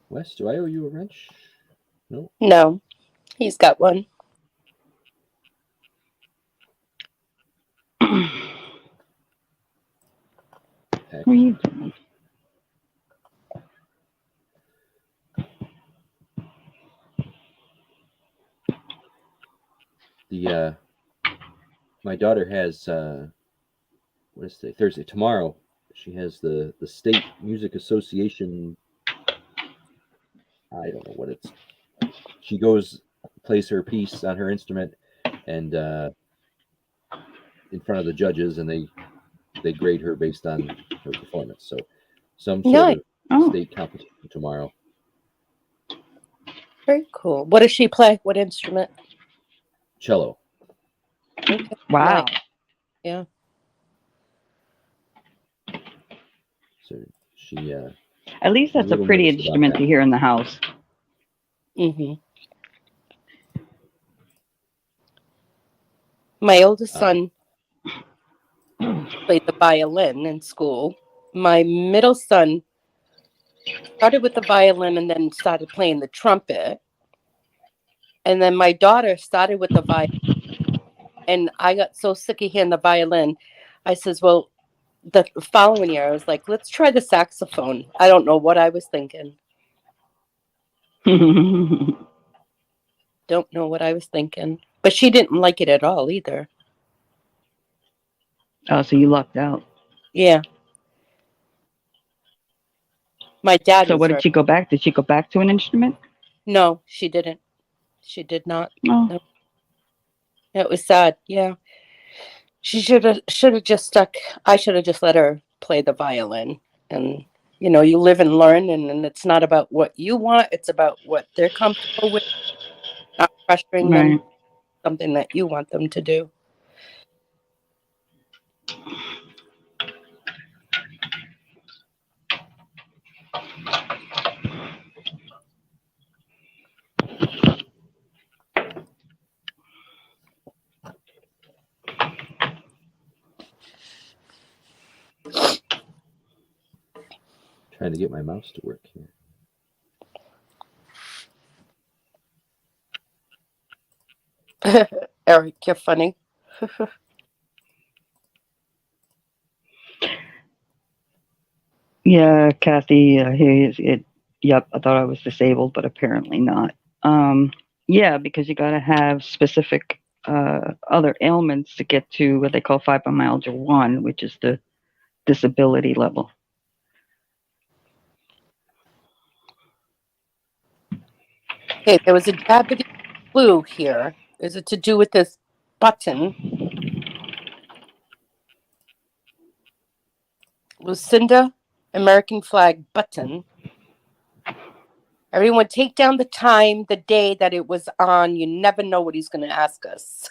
Wes, do I owe you a wrench? No. No, he's got one. What are you doing? My daughter has what is today? Thursday. Tomorrow, she has the State Music Association. I don't know what it's. She goes, plays her piece on her instrument, and in front of the judges, and they grade her based on her performance. So, some sort of state competition tomorrow. Very cool. What does she play? What instrument? Cello. Okay. Wow. Nice. Yeah. So she. At least that's a pretty instrument to hear in the house. Mm-hmm. My oldest son played the violin in school. My middle son started with the violin and then started playing the trumpet. And then my daughter started with the violin. And I got so sick of hearing the violin. I says, well, the following year, I was like, let's try the saxophone. I don't know what I was thinking. Don't know what I was thinking. But she didn't like it at all either. Oh, so you lucked out. Yeah. My dad. So what did she go back? Did she go back to an instrument? No, she didn't. She did not. Oh. No. It was sad. Yeah. She should have just stuck. I should have just let her play the violin. And, you live and learn. And it's not about what you want. It's about what they're comfortable with. Not pressuring them, Right. something that you want them to do. Trying to get my mouse to work here. Eric, you're funny. Yeah, Kathy, yep, I thought I was disabled, but apparently not. Yeah, because you got to have specific other ailments to get to what they call fibromyalgia 1, which is the disability level. Okay, there was a Japanese clue here. Is it to do with this button? Lucinda, American flag button. Everyone take down the time, the day that it was on. You never know what he's going to ask us.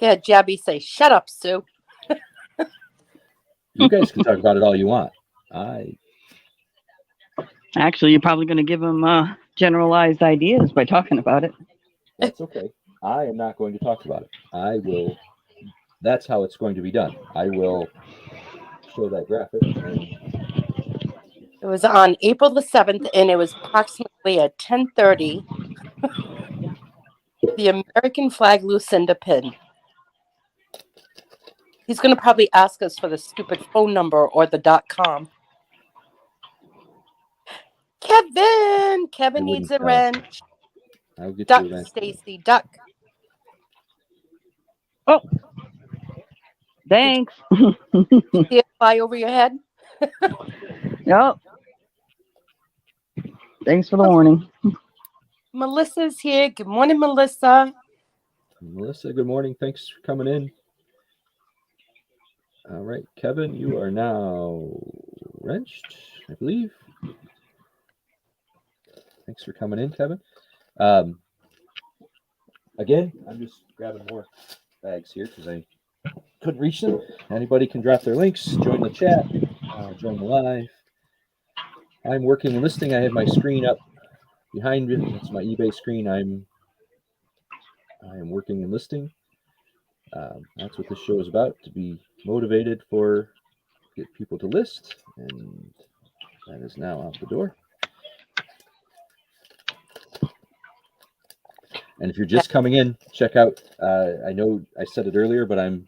Yeah, Jabby say, shut up, Sue. You guys can talk about it all you want. Actually, you're probably going to give them generalized ideas by talking about it. That's okay. I am not going to talk about it. I will. That's how it's going to be done. I will show that graphic. And It was on April the 7th, and it was approximately at 10:30. The American flag Lucinda pin. He's going to probably ask us for the stupid phone number or the .com. Kevin needs a wrench. I'll get Duck, you a wrench. Stacy, duck. Oh, thanks. See it fly over your head? Yep. Thanks for the warning. Melissa's here. Good morning, Melissa. Melissa, good morning. Thanks for coming in. All right, Kevin, you are now wrenched, I believe. Thanks for coming in, Kevin. Again, I'm just grabbing more bags here because I couldn't reach them. Anybody can drop their links, join the chat, join the live. I'm working and listing. I have my screen up behind me. That's my eBay screen. I am working and listing. That's what this show is about, to be motivated for get people to list, and that is now out the door. And if you're just coming in, check out, I know I said it earlier, but I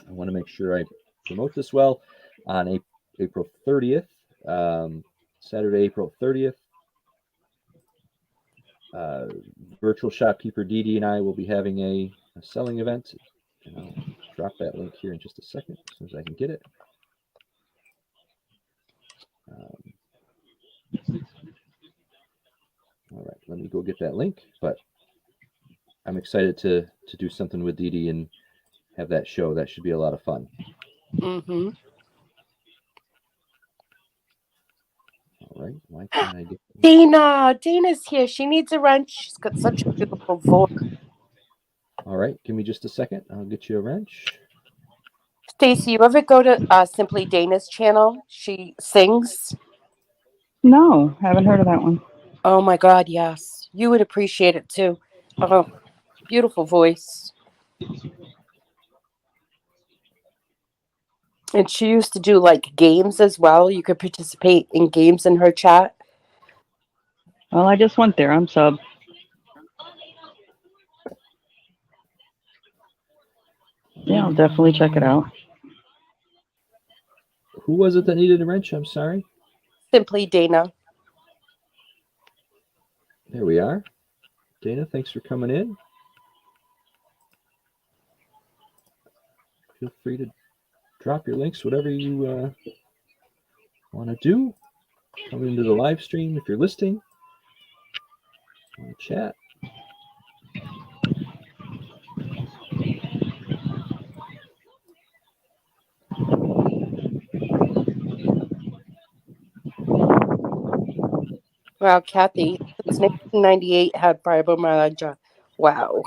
want to make sure I promote this well. On April 30th, Saturday, April 30th, Virtual Shopkeeper Dee and I will be having a selling event. And I'll drop that link here in just a second as soon as I can get it. All right, let me go get that link. But I'm excited to do something with Dee and have that show. That should be a lot of fun. Mm-hmm. All right, why can't I get Dana's here. She needs a wrench. She's got such a beautiful voice. All right, give me just a second. I'll get you a wrench. Stacy, you ever go to Simply Dana's channel? She sings. No, haven't heard of that one. Oh my God, yes. You would appreciate it too. Oh, beautiful voice. And she used to do like games as well. You could participate in games in her chat. Well, I just went there. I'm sub. Yeah, I'll definitely check it out. Who was it that needed a wrench? I'm sorry. Simply Dana. There we are. Dana, thanks for coming in. Feel free to drop your links, whatever you want to do. Come into the live stream if you're listing. On the chat. Wow, Kathy, since 1998 had fibromyalgia. Wow.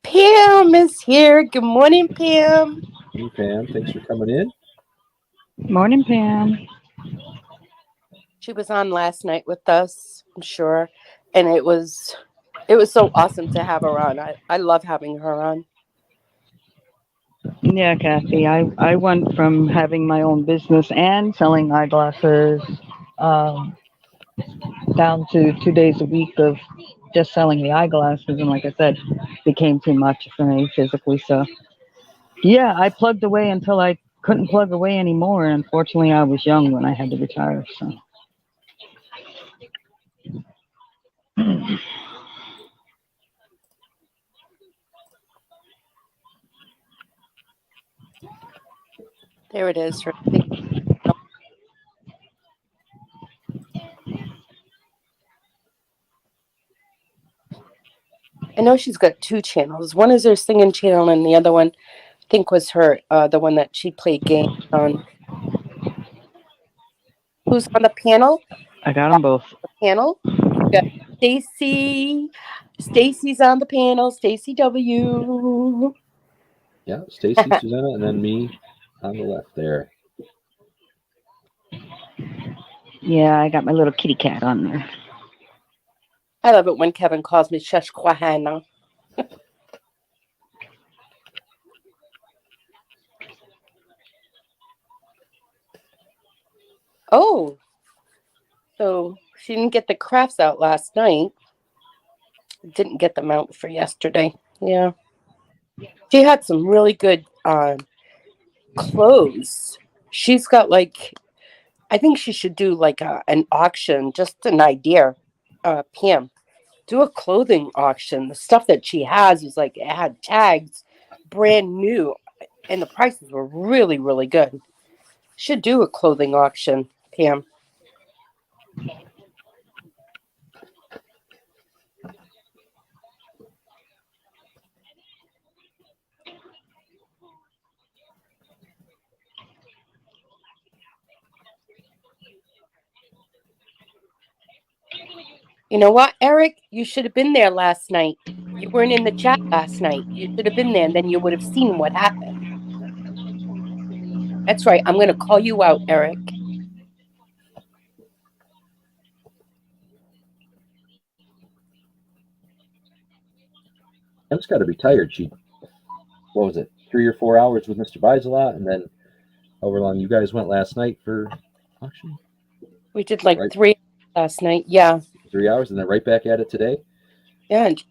Pam is here. Good morning, Pam. Hey, Pam, thanks for coming in. Morning, Pam. She was on last night with us, I'm sure, and it was so awesome to have her on. I love having her on. Yeah, Kathy. I went from having my own business and selling eyeglasses um, down to 2 days a week of just selling the eyeglasses, and like I said, became too much for me physically. So yeah, I plugged away until I couldn't plug away anymore. And unfortunately, I was young when I had to retire. So. There it is. I know she's got two channels. One is her singing channel, and the other one, I think, was her the one that she played games on. Who's on the panel? I got them both. The panel. You got Stacy. Stacy's on the panel. Stacy W. Yeah, Stacy, Susanna, and then me on the left there. Yeah, I got my little kitty cat on there. I love it when Kevin calls me Shashquahana. Oh, so she didn't get the crafts out last night. Didn't get them out for yesterday. Yeah. She had some really good clothes. She's got I think she should do an auction, just an idea, Pam. Do a clothing auction. The stuff that she has is it had tags, brand new, and the prices were really, really good. Should do a clothing auction, Pam. You know what, Eric? You should have been there last night. You weren't in the chat last night. You should have been there, and then you would have seen what happened. That's right. I'm going to call you out, Eric. Pam's got to be tired. What was it, 3 or 4 hours with Mr. Biselot, and then however long you guys went last night for auction? We did Right. 3 last night. Yeah. 3 hours, and then right back at it today? Yeah. And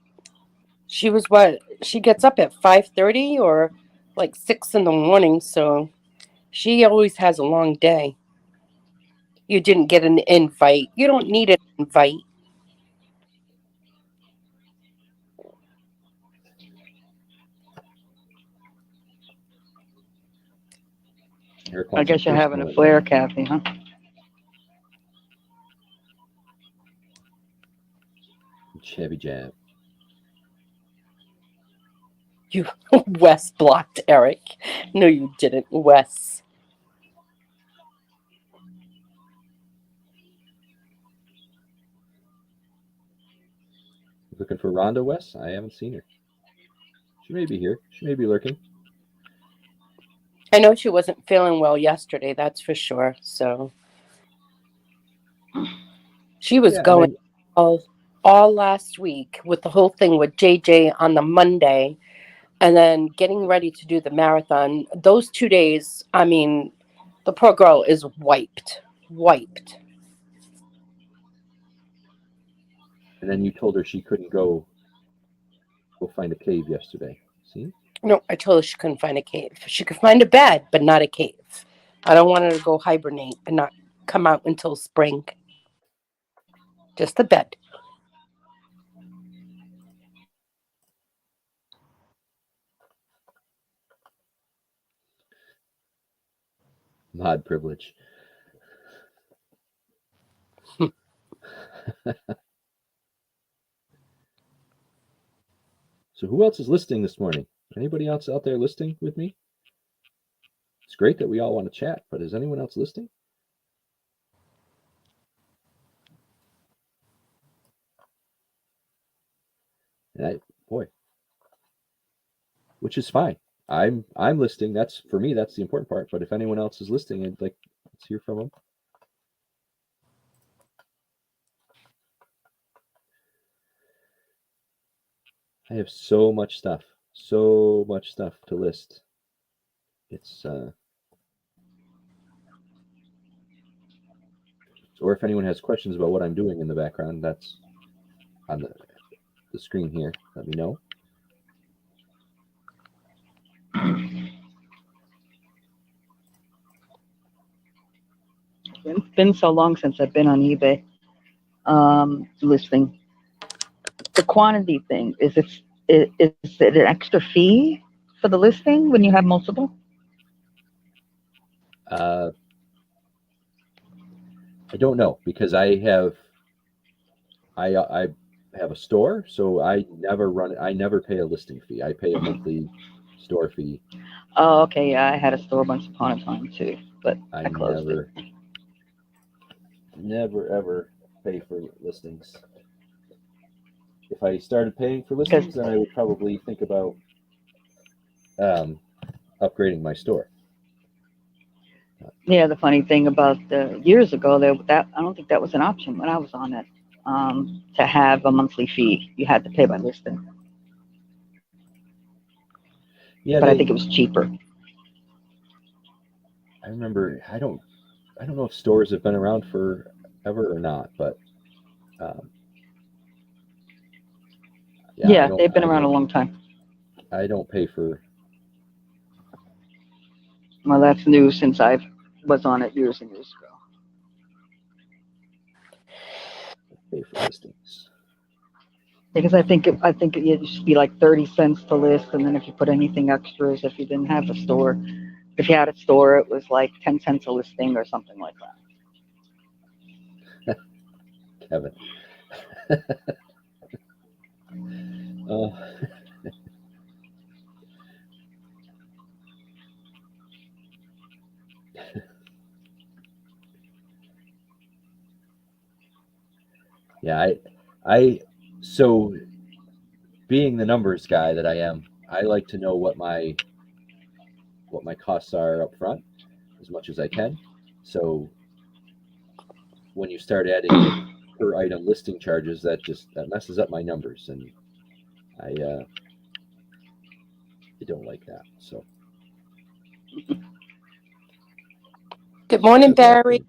she was she gets up at 5:30 or 6 in the morning, so she always has a long day. You didn't get an invite. You don't need an invite. I guess you're having a flare, Kathy, huh? Chevy jab. You Wes blocked Eric. No, you didn't, Wes. Looking for Rhonda, Wes? I haven't seen her. She may be here. She may be lurking. I know she wasn't feeling well yesterday, that's for sure. So she was going all last week with the whole thing with JJ on the Monday, and then getting ready to do the marathon. Those 2 days, I mean, the poor girl is wiped. And then you told her she couldn't go find a cave yesterday. See? No, I told her she couldn't find a cave. She could find a bed, but not a cave. I don't want her to go hibernate and not come out until spring. Just a bed. Mod privilege. So who else is listing this morning? Anybody else out there listing with me? It's great that we all want to chat, but is anyone else listing? And boy, which is fine. I'm listing. That's for me. That's the important part. But if anyone else is listing, I'd like let's hear from them. I have so much stuff to list. It's or if anyone has questions about what I'm doing in the background, that's on the screen here. Let me know. It's been so long since I've been on eBay listing. The quantity thing, is it an extra fee for the listing when you have multiple? I don't know because I have a store, so I never pay a listing fee. I pay a monthly store fee. Oh, okay, yeah, I had a store once upon a time too, but I closed it. Never ever pay for listings. If I started paying for listings, then I would probably think about upgrading my store. Yeah, the funny thing about years ago, that I don't think that was an option when I was on it. To have a monthly fee, you had to pay by listing. Yeah, but I think it was cheaper. I remember. I don't know if stores have been around forever or not, but yeah, they've been around a long time. I don't pay for. Well, that's new since I was on it years and years ago. Pay for listings. Because I think it used to be like 30 cents to list, and then if you put anything extras, if you didn't have a store, if you had a store, it was like 10 cents a listing or something like that. Kevin. Yeah, so being the numbers guy that I am, I like to know what my costs are up front as much as I can. So when you start adding like per item listing charges, that messes up my numbers, and I don't like that. So Good morning, Barry.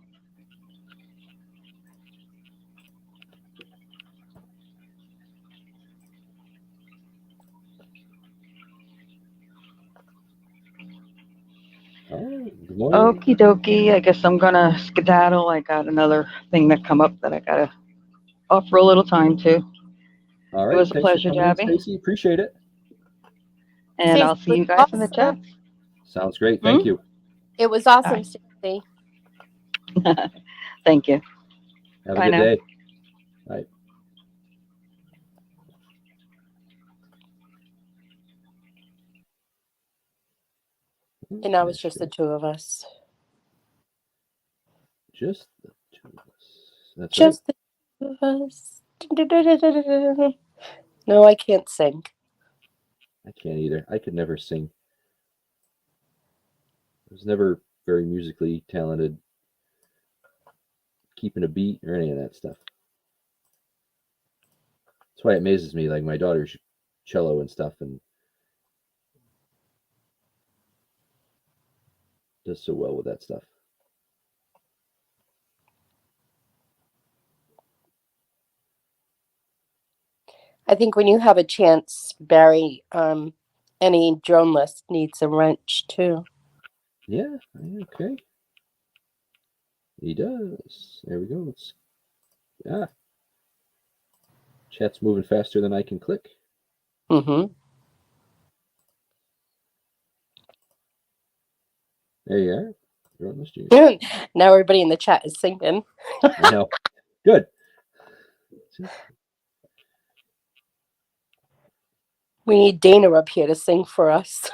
Oh, good morning. Okie dokie. I guess I'm gonna skedaddle. I got another thing that come up that I gotta offer a little time to. All right. It was a Thanks pleasure, for coming in, Debbie. Stacey. Appreciate it. And I'll see you guys in the chat. Sounds great. Thank you. It was awesome, Stacey. Thank you. Have a good day. Bye. And now it's just the two of us. Just the two of us. That's just right. The two of us. No, I can't sing. I can't either. I could never sing. I was never very musically talented, keeping a beat or any of that stuff. That's why it amazes me. Like my daughter's cello and stuff, and does so well with that stuff. I think when you have a chance, Barry, any drone list needs a wrench too. Yeah, okay. He does. There we go. Chat's moving faster than I can click. Mm-hmm. There you are. Drone list. Now everybody in the chat is singing. I know. Good. We need Dana up here to sing for us.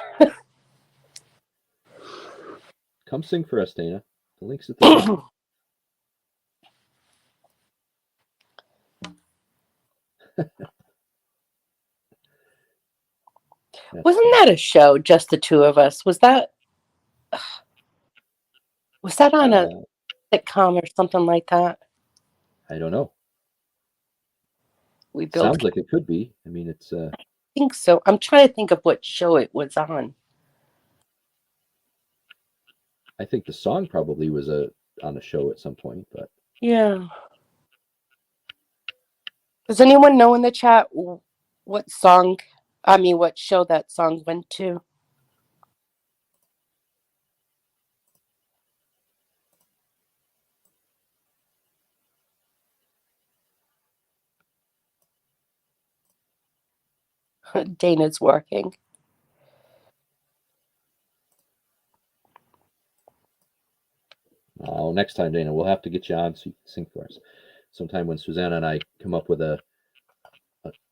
Come sing for us, Dana. The link's at the top. Wasn't that a show, just the two of us? Was that on a sitcom or something like that? I don't know. We built. Sounds like it could be. I mean, it's. I think so. I'm trying to think of what show it was on. I think the song probably was on a show at some point, but Yeah. Does anyone know in the chat what song? I mean, what show that song went to? Dana's working. oh, next time, Dana, we'll have to get you on so you can sing for us. Sometime when Susanna and I come up with a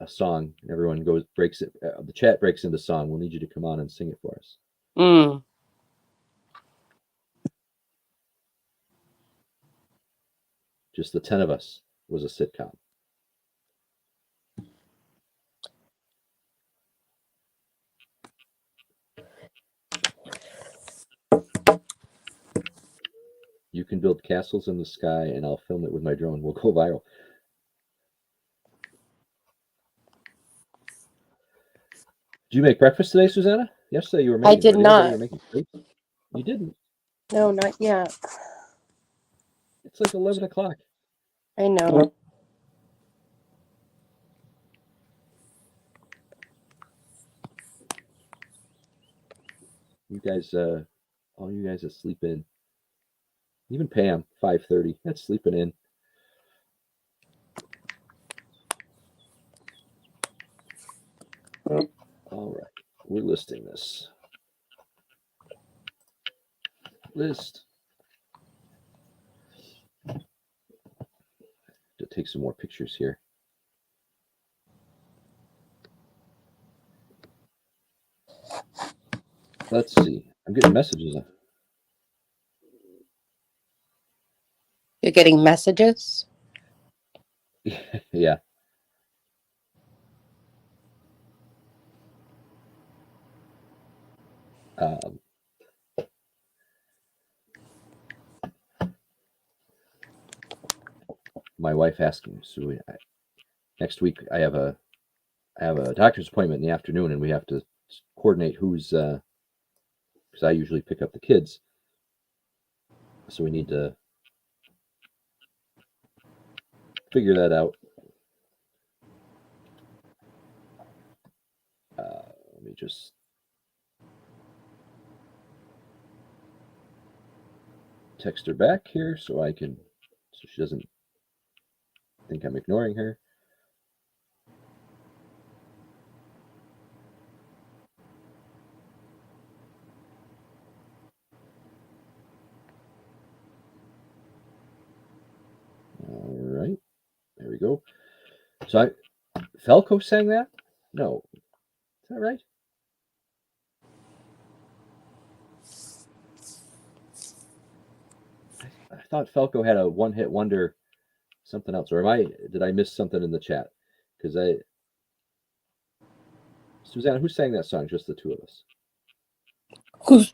song, everyone breaks it. The chat breaks into song. We'll need you to come on and sing it for us. Mm. Just the 10 of us was a sitcom. You can build castles in the sky, and I'll film it with my drone. We'll go viral. Did you make breakfast today, Susanna? Yesterday you were making. I did or the other day not. You were making crepes. You didn't. No, not yet. It's like 11 o'clock. I know. You guys, all you guys that sleep in. Even Pam, 5:30. That's sleeping in. All right, we're listing this. List. To take some more pictures here. Let's see. I'm getting messages. You're getting messages? Yeah. My wife asking. So next week I have a doctor's appointment in the afternoon, and we have to coordinate who's because I usually pick up the kids, so we need to figure that out. Let me just text her back here so she doesn't think I'm ignoring her. All right, there we go. So Falco sang that? No, is that right? I thought Falco had a one-hit wonder, something else, or did I miss something in the chat? Because Susanna, who sang that song? Just the two of us. Who's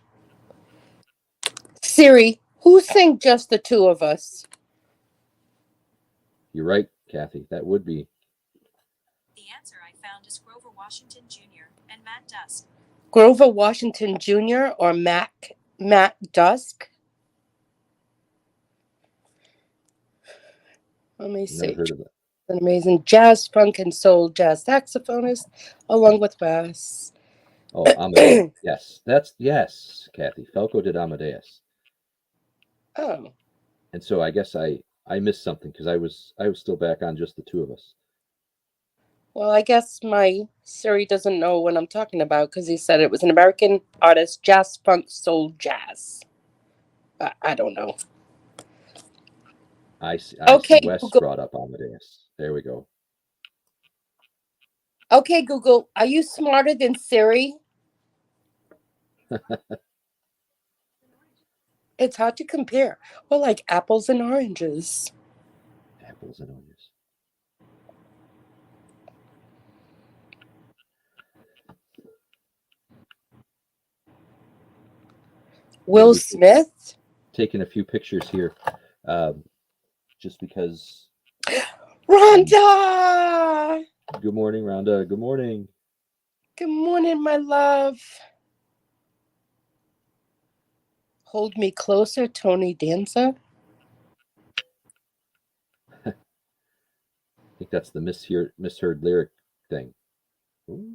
Siri? Who sang just the two of us? You're right, Kathy. That would be. The answer I found is Grover Washington Jr. and Matt Dusk. Grover Washington Jr. or Matt Dusk? Let me see. Never heard of it. An amazing jazz, funk, and soul jazz saxophonist, along with bass. Oh, Amadeus. Yes, Kathy. Falco did Amadeus. Oh. And so I guess I missed something because I was still back on just the two of us. Well, I guess my Siri doesn't know what I'm talking about because he said it was an American artist, jazz, funk, soul, jazz. I don't know. I see Okay, Wes Google. brought up Amadeus. There we go. Okay, Google, are you smarter than Siri? It's hard to compare. Well, like apples and oranges. Apples and oranges. Will Smith? Taking a few pictures here, just because. Rhonda! Good morning, Rhonda. Good morning. Good morning, my love. Hold me closer, Tony Danza. I think that's the misheard lyric thing. Ooh.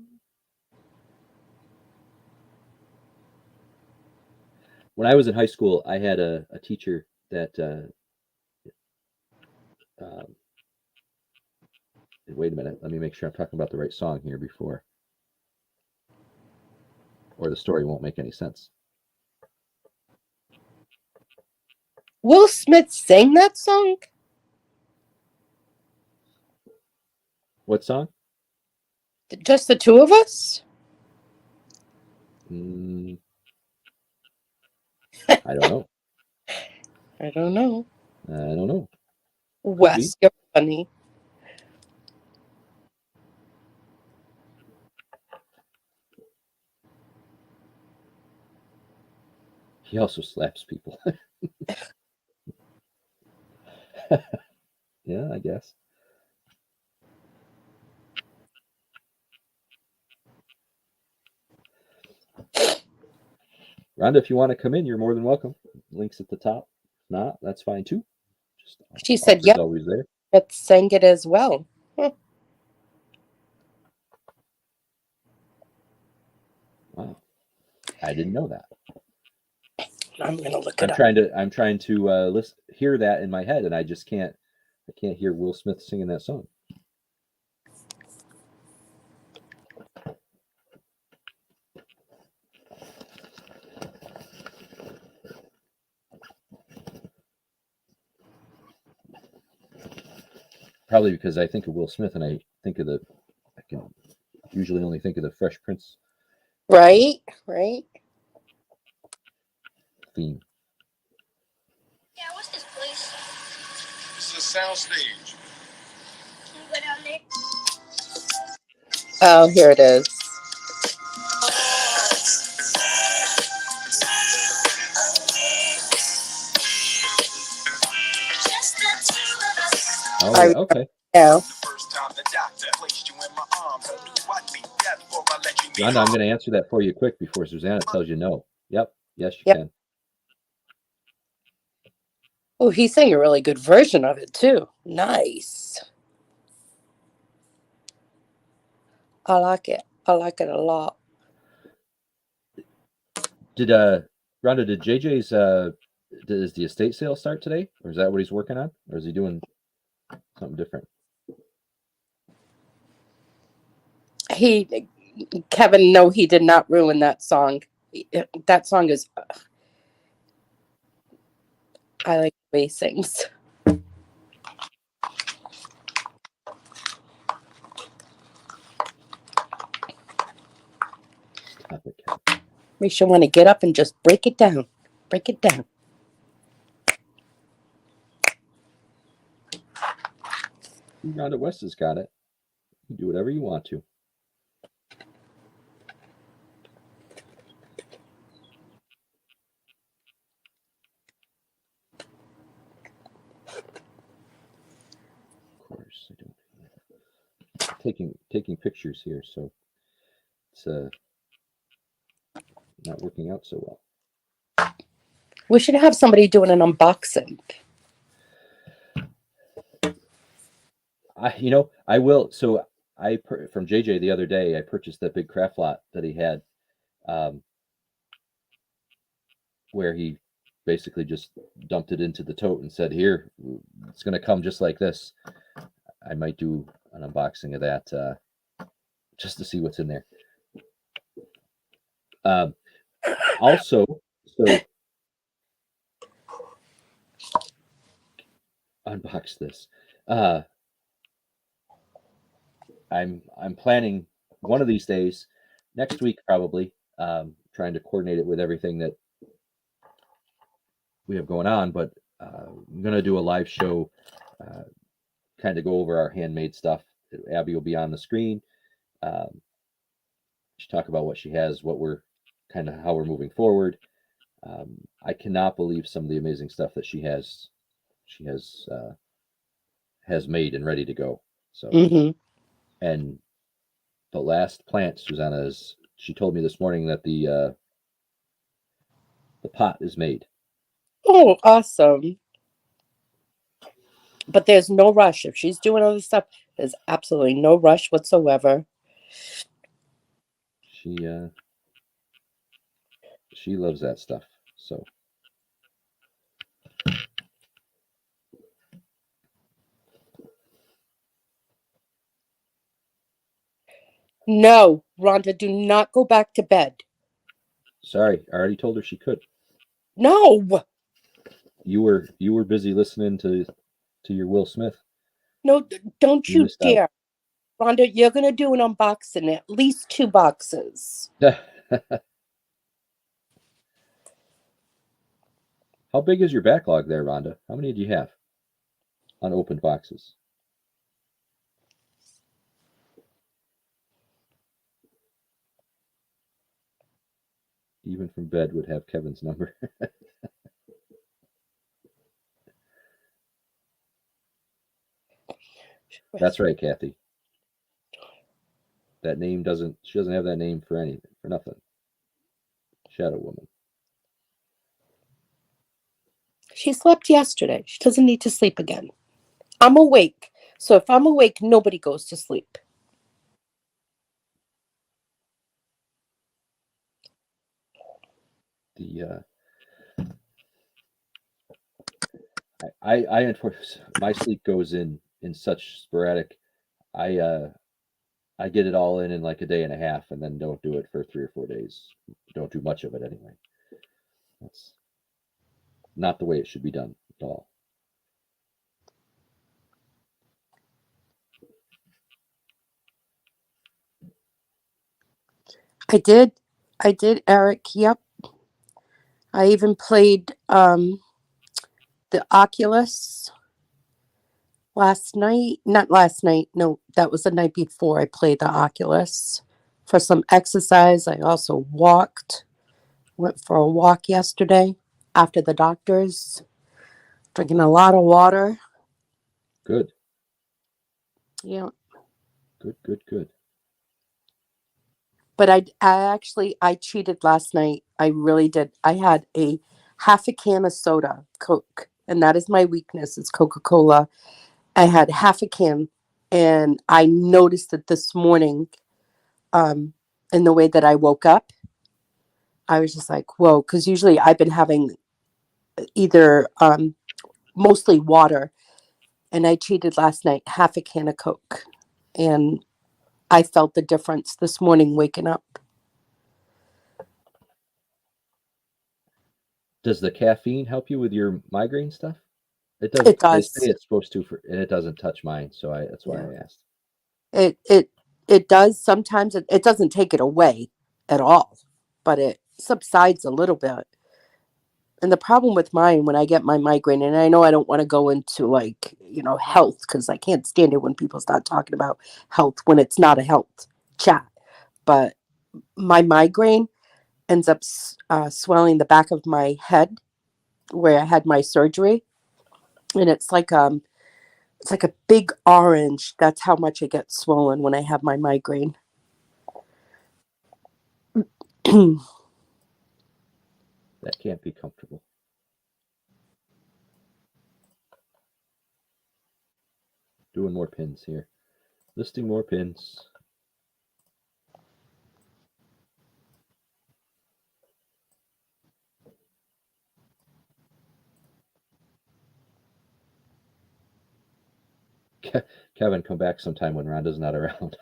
When I was in high school, I had a teacher that. Wait a minute. Let me make sure I'm talking about the right song here before, or the story won't make any sense. Will Smith sang that song? What song? Just the two of us? I don't know. I don't know. I don't know. Wes, you're funny. He also slaps people. Yeah, I guess. Rhonda, if you want to come in, you're more than welcome. Links at the top. If not, that's fine too. She said, "Yep, always there. Smith sang it as well." Wow, I didn't know that. I'm gonna look it up. I'm trying to hear that in my head, and I just can't. I can't hear Will Smith singing that song. Probably because I think of Will Smith and I can usually only think of the Fresh Prince Right. theme. Yeah, what's this place? This is a sound stage. Can you go down there? Oh, here it is. Oh, yeah, okay. Yeah. Rhonda, I'm going to answer that for you quick before Susanna tells you no. Yep. Yes, you can. Oh, he sang a really good version of it too. Nice. I like it. I like it a lot. Did Rhonda, did JJ's does the estate sale start today, or is that what he's working on, or is he doing something different? Kevin, no, he did not ruin that song. That song is. I like the way he sings. Stop it, Kevin. Makes you want to get up and just break it down. Break it down. Rhonda West has got it. You can do whatever you want to. Of course, I don't. Taking pictures here, so it's not working out so well. We should have somebody doing an unboxing. I will. So from JJ the other day, I purchased that big craft lot that he had, where he basically just dumped it into the tote and said, "Here, it's going to come just like this." I might do an unboxing of that just to see what's in there. Also, so unbox this. I'm planning one of these days, next week probably, trying to coordinate it with everything that we have going on. But I'm gonna do a live show, kind of go over our handmade stuff. Abby will be on the screen. She talk about what she has, what we're kind of how we're moving forward. I cannot believe some of the amazing stuff that she has. She has made and ready to go. So, and the last plant, Susanna, is she told me this morning that the pot is made. Oh, awesome. But there's no rush. If she's doing all this stuff, there's absolutely no rush whatsoever. She loves that stuff. So No, Rhonda, do not go back to bed. sorry, I already told her she could. No. You were busy listening to your Will Smith. No, don't You you missed dare. Rhonda, you're going to do an unboxing, at least 2 boxes. out. How big is your backlog there, Rhonda? How many do you have unopened boxes? Even from bed would have Kevin's number. That's right, Kathy. That name she doesn't have that name for anything, for nothing. Shadow Woman. She slept yesterday. She doesn't need to sleep again. I'm awake. So if I'm awake, nobody goes to sleep. I unfortunately, my sleep goes in such sporadic. I get it all in like a day and a half, and then don't do it for 3 or 4 days. Don't do much of it anyway. That's not the way it should be done at all. I did, Eric. Yep. I even played the Oculus last night. Not last night. No, that was the night before I played the Oculus for some exercise. I also walked. Went for a walk yesterday after the doctors. Drinking a lot of water. Good. Yeah. Good. But I cheated last night. I really did. I had a half a can of soda, Coke, and that is my weakness. It's Coca-Cola. I had half a can, and I noticed it this morning. In the way that I woke up, I was just like, "Whoa!" Because usually I've been having either mostly water, and I cheated last night, half a can of Coke, and I felt the difference this morning waking up. Does the caffeine help you with your migraine stuff? It It doesn't. They say does. it's supposed to, and it doesn't touch mine. So that's why Yeah. I asked. It does sometimes. It doesn't take it away at all, but it subsides a little bit. And the problem with mine when I get my migraine, and I know I don't want to go into like health because I can't stand it when people start talking about health when it's not a health chat. But my migraine ends up swelling the back of my head where I had my surgery, and it's like a big orange. That's how much it gets swollen when I have my migraine. That can't be comfortable. Doing more pins here. Listing more pins. Kevin, come back sometime when Rhonda's not around.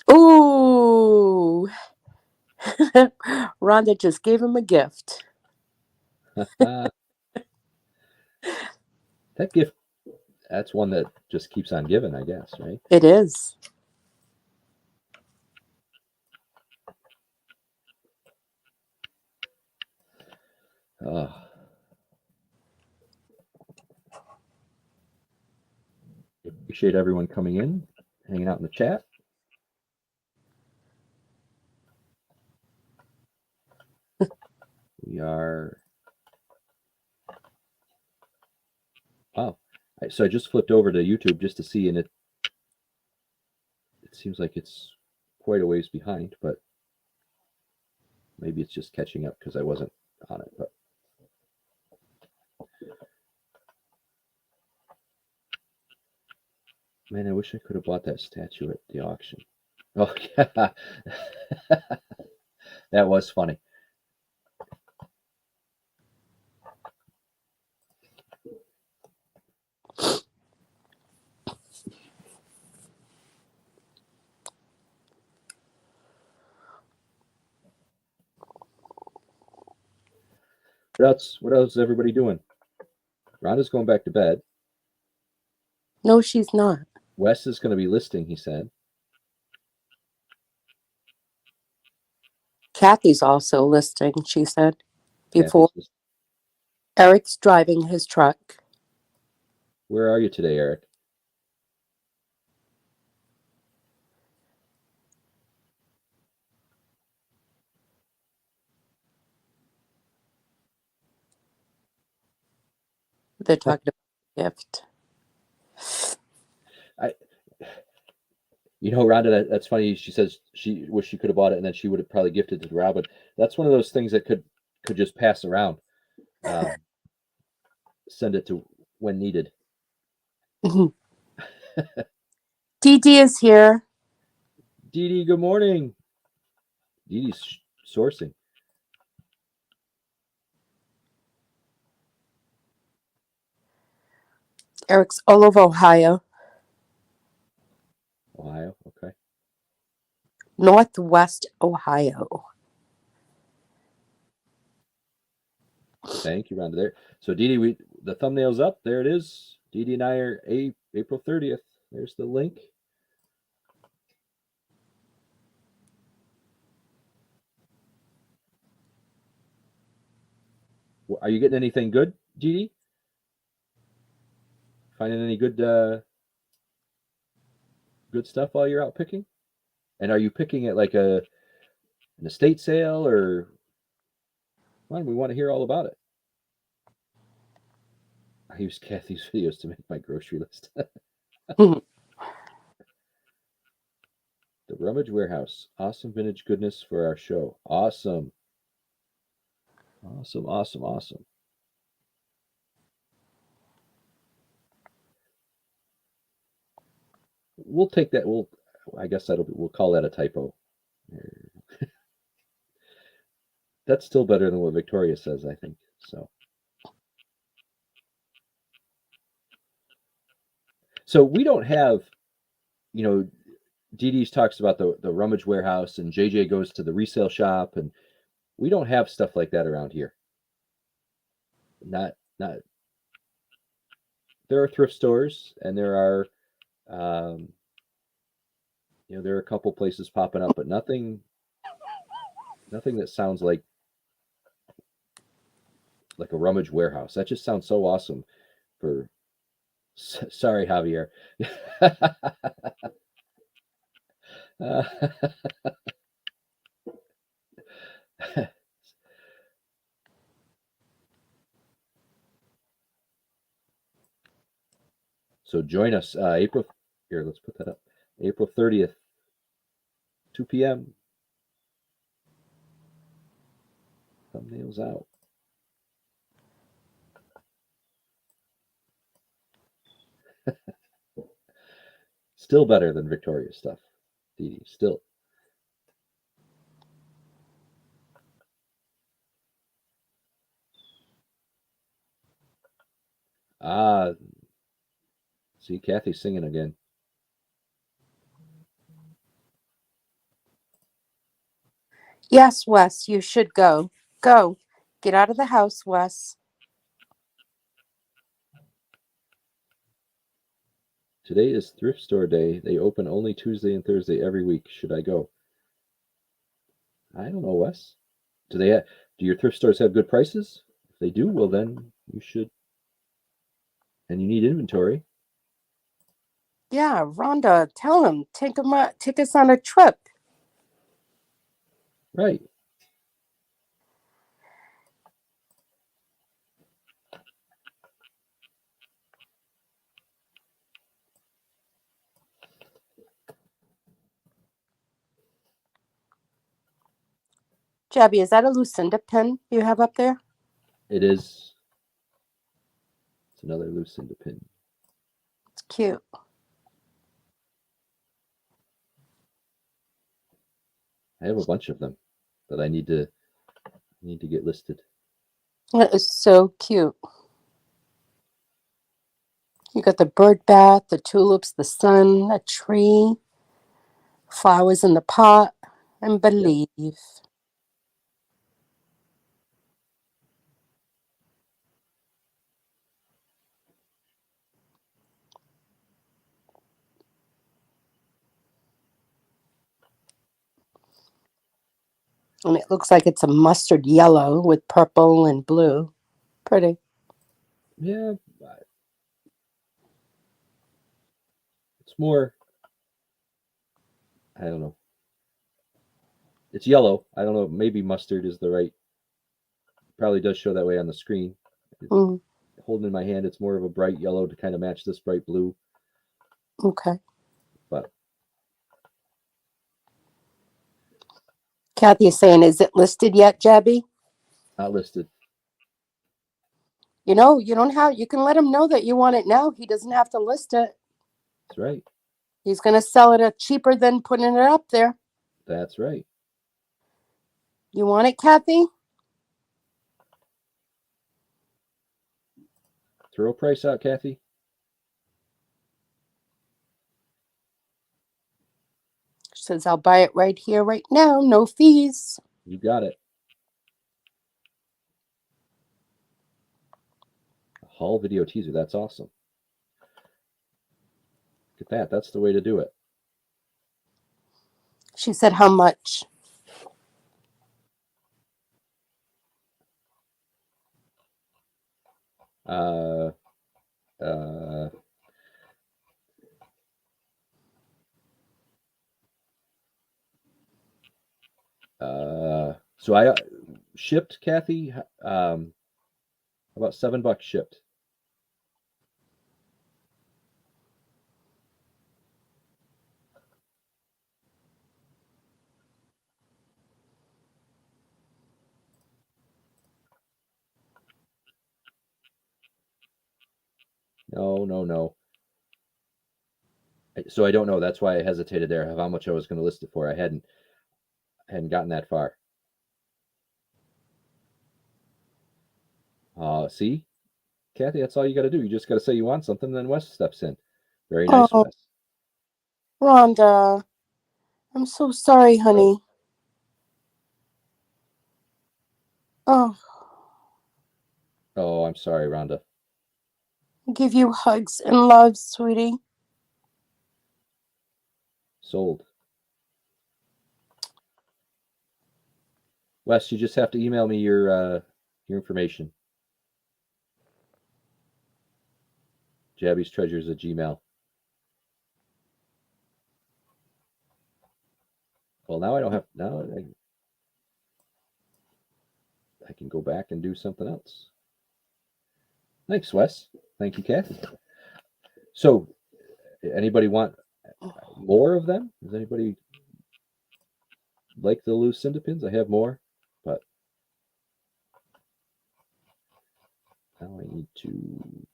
Ooh. Rhonda just gave him a gift. That gift, that's one that just keeps on giving, I guess, right? It is. Appreciate everyone coming in, hanging out in the chat. We are. Wow. So I just flipped over to YouTube just to see, and it seems like it's quite a ways behind, but maybe it's just catching up because I wasn't on it. But man, I wish I could have bought that statue at the auction. Oh yeah, that was funny. What else is everybody doing? Rhonda's going back to bed. No, she's not. Wes is going to be listing, he said. Kathy's also listing, she said. Before Kathy's Eric's driving his truck. Where are you today, Eric? They're talking about the gift. Rhonda, that's funny. She says she wish she could have bought it, and then she would have probably gifted it to Robin. That's one of those things that could just pass around. Send it to when needed. Dee Dee is here. Dee Dee, good morning. Dee Dee's sourcing. Eric's all over Ohio. Ohio, okay. Northwest Ohio. Thank you, Rhonda. There. So Dee Dee, the thumbnail's up. There it is. Dee Dee and I are April 30th. There's the link. Are you getting anything good, Dee Dee? Finding any good stuff while you're out picking? And are you picking at like an estate sale, or we want to hear all about it. I use Kathy's videos to make my grocery list. The Rummage Warehouse. Awesome vintage goodness for our show. Awesome. Awesome, awesome, awesome. We'll take that. I guess we'll call that a typo. That's still better than what Victoria says, I think. So we don't have, Dee Dee's talks about the Rummage Warehouse, and JJ goes to the resale shop, and we don't have stuff like that around here. Not. There are thrift stores, and there are, there are a couple places popping up, but nothing that sounds like a Rummage Warehouse. That just sounds so awesome. Sorry, Javier. So join us April. Here, let's put that up. April 30th, 2 p.m. Thumbnails out. Still better than Victoria's stuff, Dee Dee. Still. See, Kathy's singing again. Yes, Wes, you should go. Go. Get out of the house, Wes. Today is thrift store day. They open only Tuesday and Thursday every week. Should I go? I don't know, Wes. Do your thrift stores have good prices? If they do, well then you should. And you need inventory. Yeah, Rhonda, tell him. Take us on a trip. Right. Jabby, is that a Lucinda pin you have up there? It is. It's another Lucinda pin. It's cute. I have a bunch of them that I need to get listed. That is so cute. You got the bird bath, the tulips, the sun, a tree, flowers in the pot, and believe. And it looks like it's a mustard yellow with purple and blue. Pretty. Yeah. It's more, I don't know. It's yellow. I don't know. Maybe mustard is the right. Probably does show that way on the screen. Mm, Holding in my hand, it's more of a bright yellow to kind of match this bright blue. okay. But Kathy is saying, is it listed yet, Jabby? not listed. You don't have, you can let him know that you want it now. He doesn't have to list it. That's right. He's going to sell it at cheaper than putting it up there. That's right. You want it, Kathy? Throw a price out, Kathy. She says, I'll buy it right here, right now. No fees. You got it. A haul video teaser. That's awesome. Look at that. That's the way to do it. She said, how much? So I shipped, Kathy, about $7 shipped. No. So I don't know. That's why I hesitated there of how much I was going to list it for. I hadn't gotten that far. See, Kathy, that's all you got to do. You just got to say you want something, then Wes steps in. Very nice, Oh, Wes. Rhonda, I'm so sorry, honey. Oh, Oh, I'm sorry, Rhonda. I give you hugs and love, sweetie. Sold. Wes, you just have to email me your information. Jabby's Treasures at Gmail. Well, now I don't have. Now I can go back and do something else. Thanks, Wes. Thank you, Kathy. So, anybody want more of them? Does anybody like the Lucinda pins? I have more, but now I need to.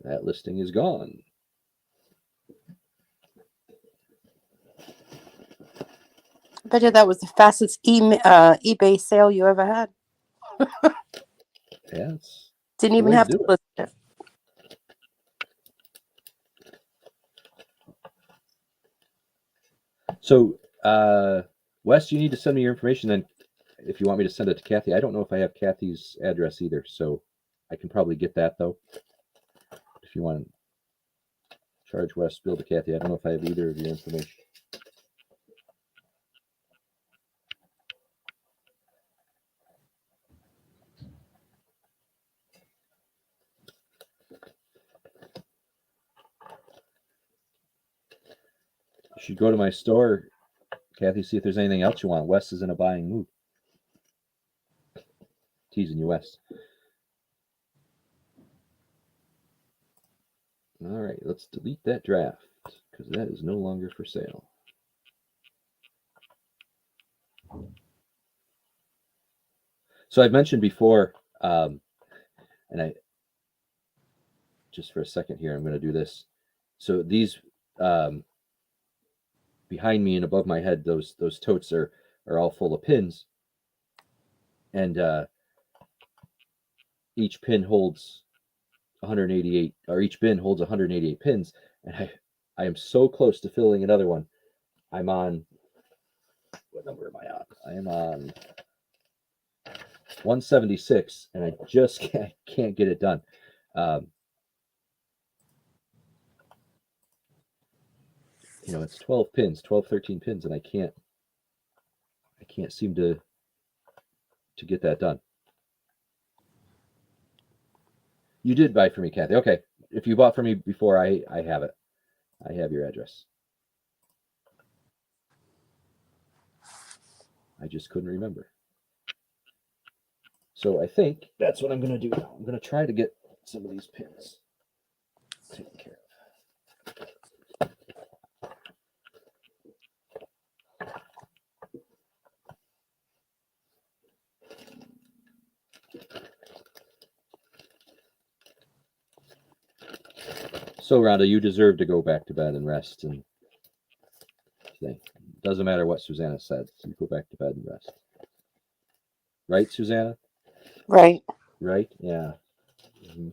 That listing is gone. I bet you that was the fastest eBay sale you ever had. Yeah, it's Didn't the even way to have do to it. list it. So, Wes, you need to send me your information then if you want me to send it to Kathy. I don't know if I have Kathy's address either, so I can probably get that though. If you want to charge Wes, bill to Kathy. I don't know if I have either of your information. You should go to my store, Kathy, see if there's anything else you want. Wes is in a buying mood. Teasing you, Wes. All right, let's delete that draft because that is no longer for sale. So I've mentioned before, and I just for a second here, I'm going to do this. So these behind me and above my head, those totes are all full of pins, and each pin holds 188, or each bin holds 188 pins, and I am so close to filling another one. I'm on, what number am I on? I am on 176, and I just can't get it done. You know, it's 12 pins, 12, 13 pins, and I can't seem to get that done. You did buy for me, Kathy. Okay. If you bought for me before, I have it. I have your address. I just couldn't remember. So I think that's what I'm going to do now. I'm going to try to get some of these pins taken care of. So, Rhonda, you deserve to go back to bed and rest. And doesn't matter what Susanna said. So you go back to bed and rest. Right, Susanna? Right. Right? Yeah. Mm-hmm.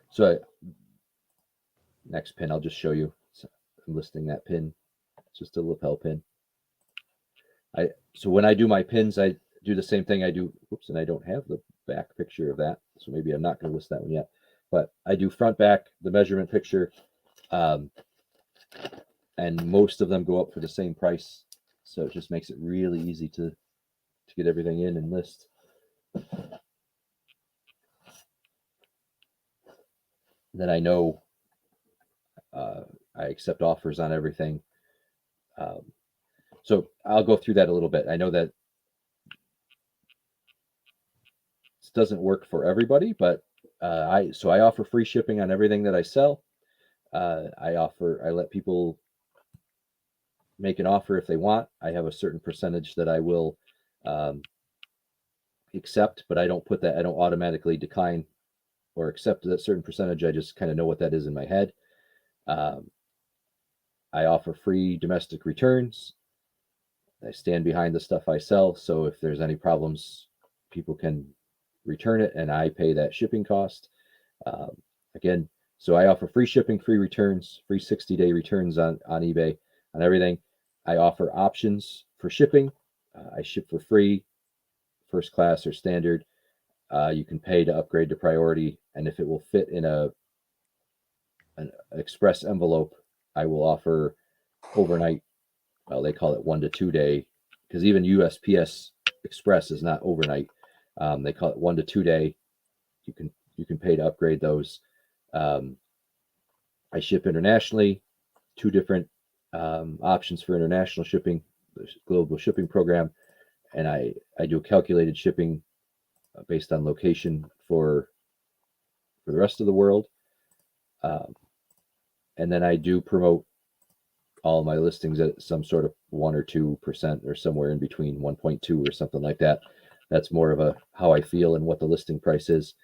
So next pin, I'll just show you. So I'm listing that pin. It's just a lapel pin. So when I do my pins, I do the same thing I do. Oops, and I don't have the back picture of that. So maybe I'm not going to list that one yet. But I do front, back, the measurement picture. And most of them go up for the same price. So it just makes it really easy to get everything in and list. Then I know I accept offers on everything. So I'll go through that a little bit. I know that this doesn't work for everybody, but I offer free shipping on everything that I sell. I let people make an offer if they want. I have a certain percentage that I will accept, but I don't automatically decline or accept that certain percentage. I just kind of know what that is in my head. I offer free domestic returns. I stand behind the stuff I sell. So if there's any problems, people can return it and I pay that shipping cost. Again, so I offer free shipping, free returns, free 60-day returns on eBay, on everything. I offer options for shipping. I ship for free, first class or standard. You can pay to upgrade to priority. And if it will fit in an express envelope, I will offer overnight. Well, they call it 1 to 2 day, because even USPS Express is not overnight. They call it 1 to 2 day. You can pay to upgrade those. I ship internationally, 2 different options for international shipping, the global shipping program, and I do calculated shipping based on location for the rest of the world. And then I do promote all my listings at some sort of 1 or 2% or somewhere in between 1.2 or something like that. That's more of a how I feel and what the listing price is.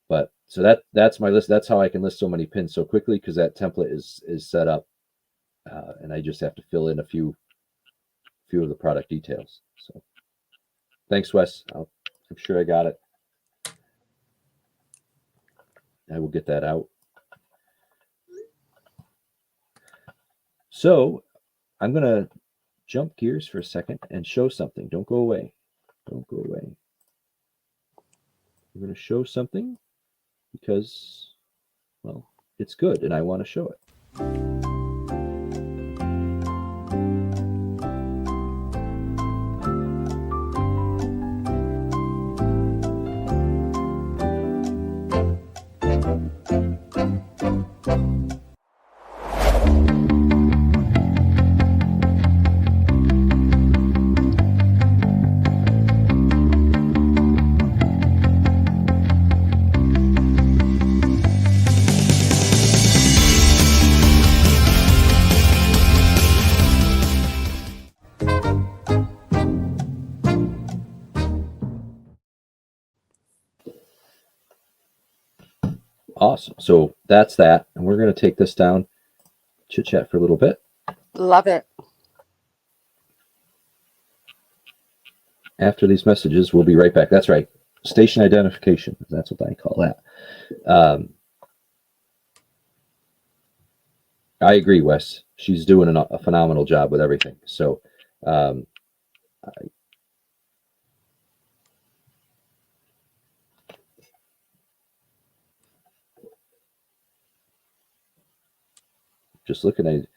But so that's my list. That's how I can list so many pins so quickly, because that template is set up, and I just have to fill in a few of the product details. So thanks, Wes. I'm sure I got it. I will get that out. So I'm going to jump gears for a second and show something. Don't go away. Don't go away. I'm going to show something because, well, it's good and I want to show it. Awesome. So that's that. And we're going to take this down, chit chat for a little bit. Love it. After these messages, we'll be right back. That's right. Station identification. That's what I call that. I agree, Wes. She's doing a phenomenal job with everything. So, just looking at it.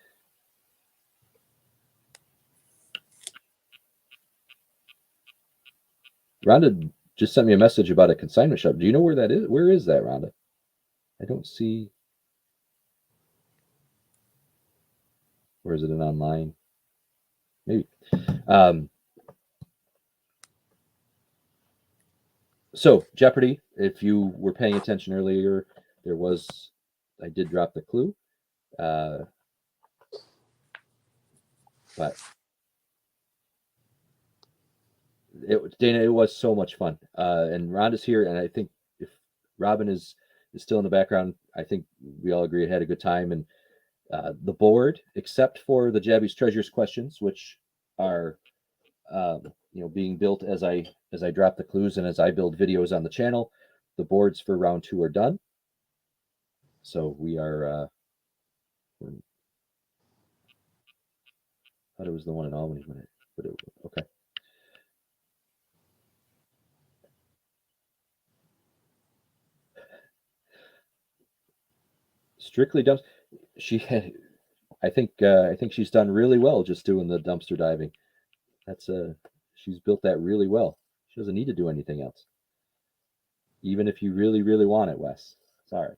Rhonda just sent me a message about a consignment shop. Do you know where that is? Where is that, Rhonda? I don't see. Or is it an online? Maybe. So Jeopardy, if you were paying attention earlier, I did drop the clue. But Dana, it was so much fun. And Rhonda's here, and I think if Robin is still in the background, I think we all agree it had a good time. And the board, except for the Jabby's Treasures questions, which are being built as I drop the clues and as I build videos on the channel, the boards for round 2 are done. So we are. I thought it was the one in Albany, but okay. Strictly dumps. She had. I think she's done really well just doing the dumpster diving. That's she's built that really well. She doesn't need to do anything else. Even if you really, really want it, Wes. Sorry.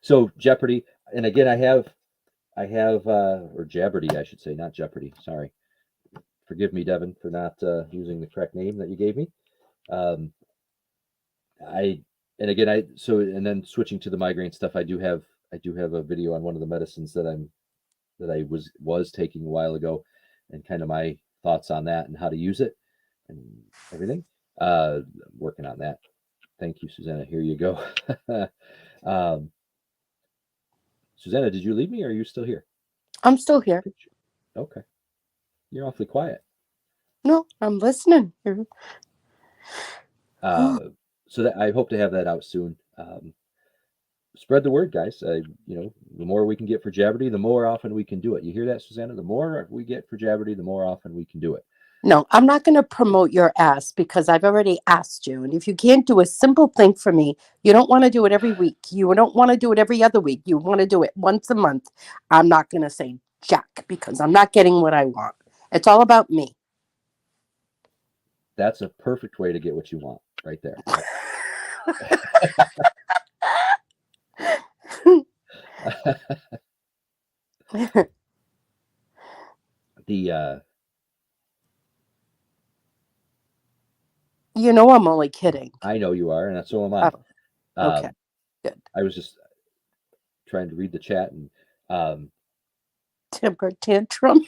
So Jeopardy, and again, I have, or Jabberdy, I should say, not Jeopardy. Sorry. Forgive me, Devin, for not using the correct name that you gave me. And then switching to the migraine stuff, I do have a video on one of the medicines that I was taking a while ago, and kind of my thoughts on that and how to use it and everything. Working on that. Thank you, Susanna. Here you go. Susanna, did you leave me or are you still here? I'm still here. Okay. You're awfully quiet. No, I'm listening. So that I hope to have that out soon. Spread the word, guys. The more we can get for Jabberdy, the more often we can do it. You hear that, Susanna? The more we get for Jabberdy, the more often we can do it. No, I'm not going to promote your ask because I've already asked you. And if you can't do a simple thing for me, you don't want to do it every week. You don't want to do it every other week. You want to do it once a month. I'm not going to say jack because I'm not getting what I want. It's all about me. That's a perfect way to get what you want right there. I'm only kidding. I know you are, and so am I. Oh, okay, good. I was just trying to read the chat and temper tantrum.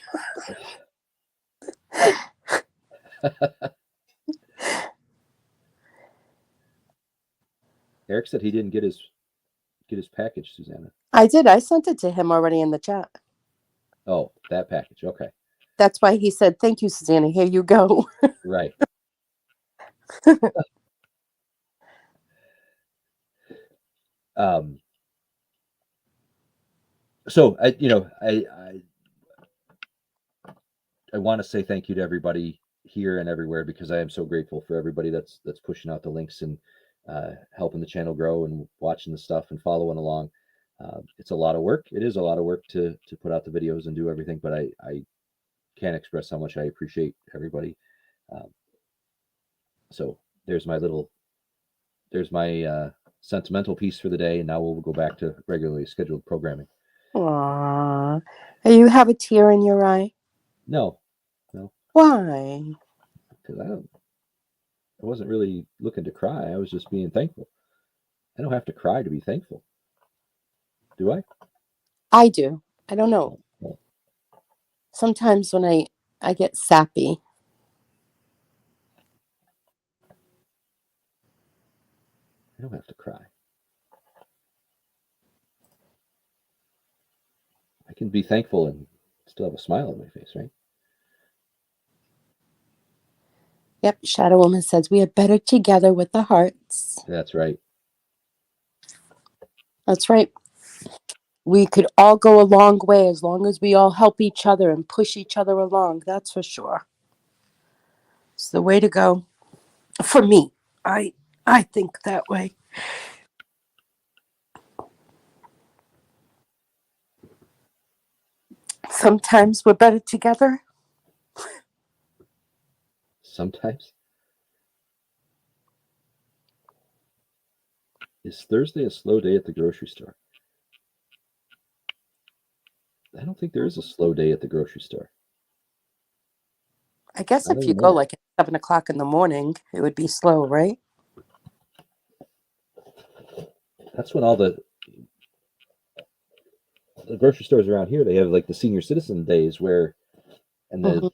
Eric said he didn't get his package, Susanna. I did. I sent it to him already in the chat. Oh, that package. Okay. That's why he said, "Thank you, Susanna. Here you go." Right. So I want to say thank you to everybody here and everywhere, because I am so grateful for everybody that's pushing out the links and helping the channel grow and watching the stuff and following along. It's a lot of work. It is a lot of work to put out the videos and do everything, but I can't express how much I appreciate everybody. So there's my sentimental piece for the day, and now we'll go back to regularly scheduled programming. Aww. You have a tear in your eye? No. Why? Because I wasn't really looking to cry. I was just being thankful. I don't have to cry to be thankful. Do I? I do. I don't know. No. Sometimes when I get sappy. I don't have to cry. I can be thankful and still have a smile on my face, right? Yep, Shadow Woman says we are better together with the hearts. That's right. That's right. We could all go a long way as long as we all help each other and push each other along. That's for sure. It's the way to go. For me, I think that way. Sometimes we're better together. Sometimes. Is Thursday a slow day at the grocery store? I don't think there is a slow day at the grocery store. I guess Not if you go anymore. like at 7 o'clock in the morning, it would be slow, right? That's when all the grocery stores around here, they have like the senior citizen days where, and the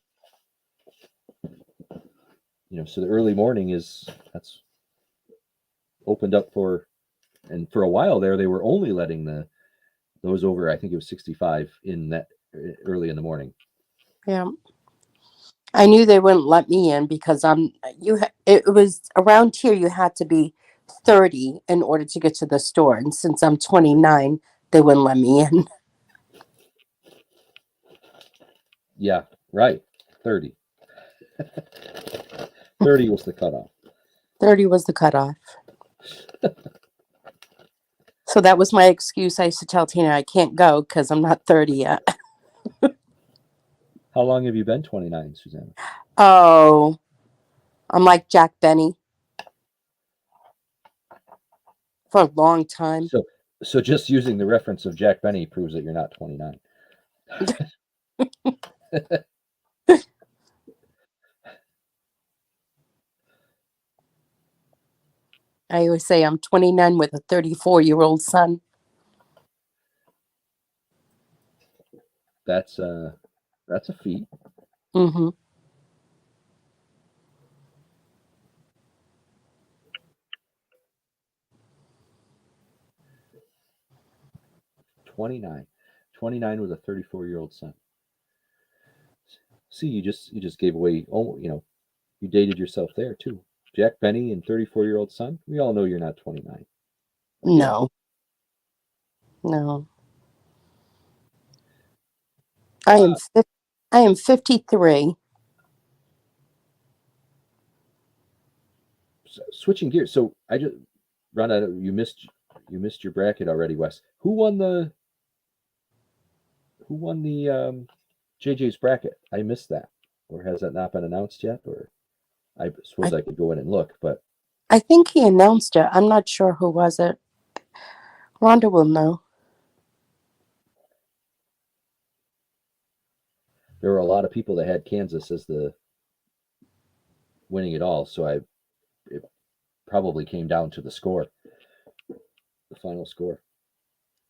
so the early morning that's opened up for, and for a while there they were only letting those over, I think it was 65 in that early in the morning. Yeah. I knew they wouldn't let me in because it was around here you had to be 30 in order to get to the store, and since I'm 29, they wouldn't let me in. Yeah, right. 30. 30 was the cutoff. 30 was the cutoff. So that was my excuse. I used to tell Tina I can't go because I'm not 30 yet. How long have you been 29, Susanna? Oh, I'm like Jack Benny for a long time. So just using the reference of Jack Benny proves that you're not 29. I always say I'm 29 with a 34-year-old son. That's a feat. Mm-hmm. 29 with a 34-year-old son. See, you just gave away. Oh, you dated yourself there too. Jack Benny and 34-year-old son. We all know you're not 29. No. I am 53. Switching gears. So I just run out of, you missed your bracket already, Wes. Who won the JJ's bracket? I missed that. Or has that not been announced yet? Or I suppose I could go in and look, but I think he announced it. I'm not sure who was it. Rhonda will know. there were a lot of people that had Kansas as the winning it all, so it probably came down to the score, the final score.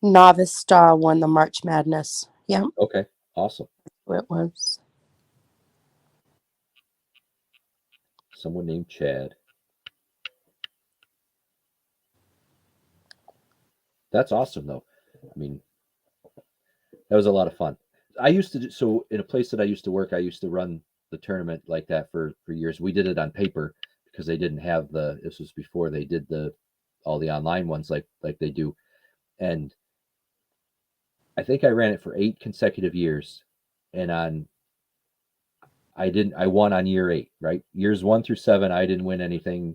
Novice Star won the March Madness. Yeah, Okay, awesome. it was. Someone named Chad. That's awesome, though. I mean, that was a lot of fun. I used to do so in a place that I used to work. I used to run the tournament like that for years. We did it on paper because they didn't have this was before they did the all the online ones like they do. And I think I ran it for 8 consecutive years, and I won on year 8, right? Years 1 through 7, I didn't win anything.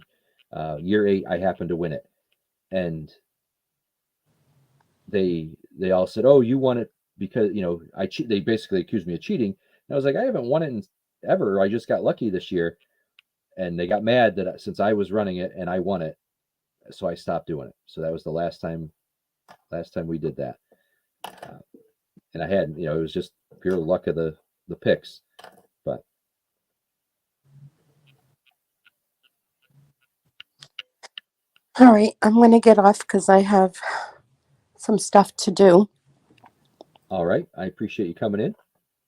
Year 8, I happened to win it, and they all said, "Oh, you won it because They basically accused me of cheating. And I was like, I haven't won it ever. I just got lucky this year, and they got mad that since I was running it and I won it, so I stopped doing it. So that was the last time we did that, and I had it was just pure luck of the picks, but. All right, I'm going to get off because I have some stuff to do. All right. I appreciate you coming in.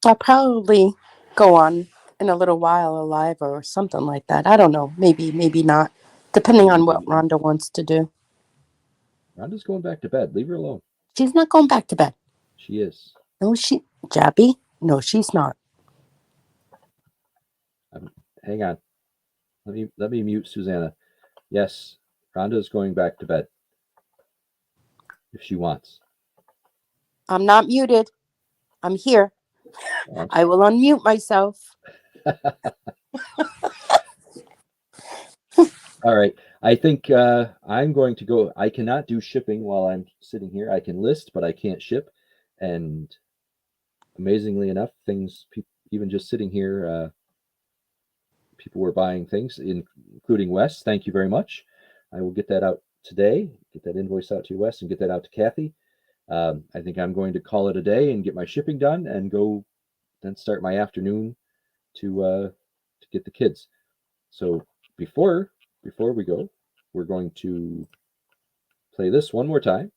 I'll probably go on in a little while, live or something like that. I don't know. Maybe not, depending on what Rhonda wants to do. Rhonda's going back to bed. Leave her alone. She's not going back to bed. She is. No, Jabby? No, she's not. Hang on. Let me mute Susanna. Yes, Rhonda's going back to bed if she wants. I'm not muted. I'm here. I will unmute myself. All right. I think I'm going to go. I cannot do shipping while I'm sitting here. I can list, but I can't ship. And amazingly enough, even just sitting here, people were buying things, including Wes. Thank you very much. I will get that out today, get that invoice out to you, Wes, and get that out to Kathy. I think I'm going to call it a day and get my shipping done and go then start my afternoon to get the kids. So before we go, we're going to play this one more time.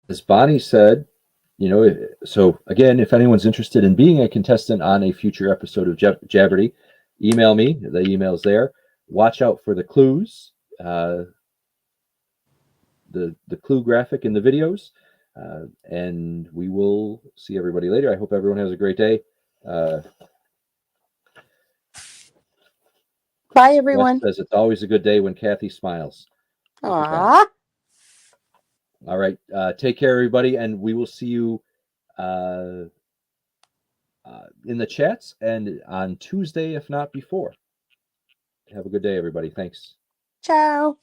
As Bonnie said, so again, if anyone's interested in being a contestant on a future episode of Jeopardy, email me. The email's there. Watch out for the clues, the clue graphic in the videos, and we will see everybody later. I hope everyone has a great day. Bye, everyone. Wes says it's always a good day when Kathy smiles. Aww. All right. Take care, everybody, and we will see you in the chats and on Tuesday, if not before. Have a good day, everybody. Thanks. Ciao.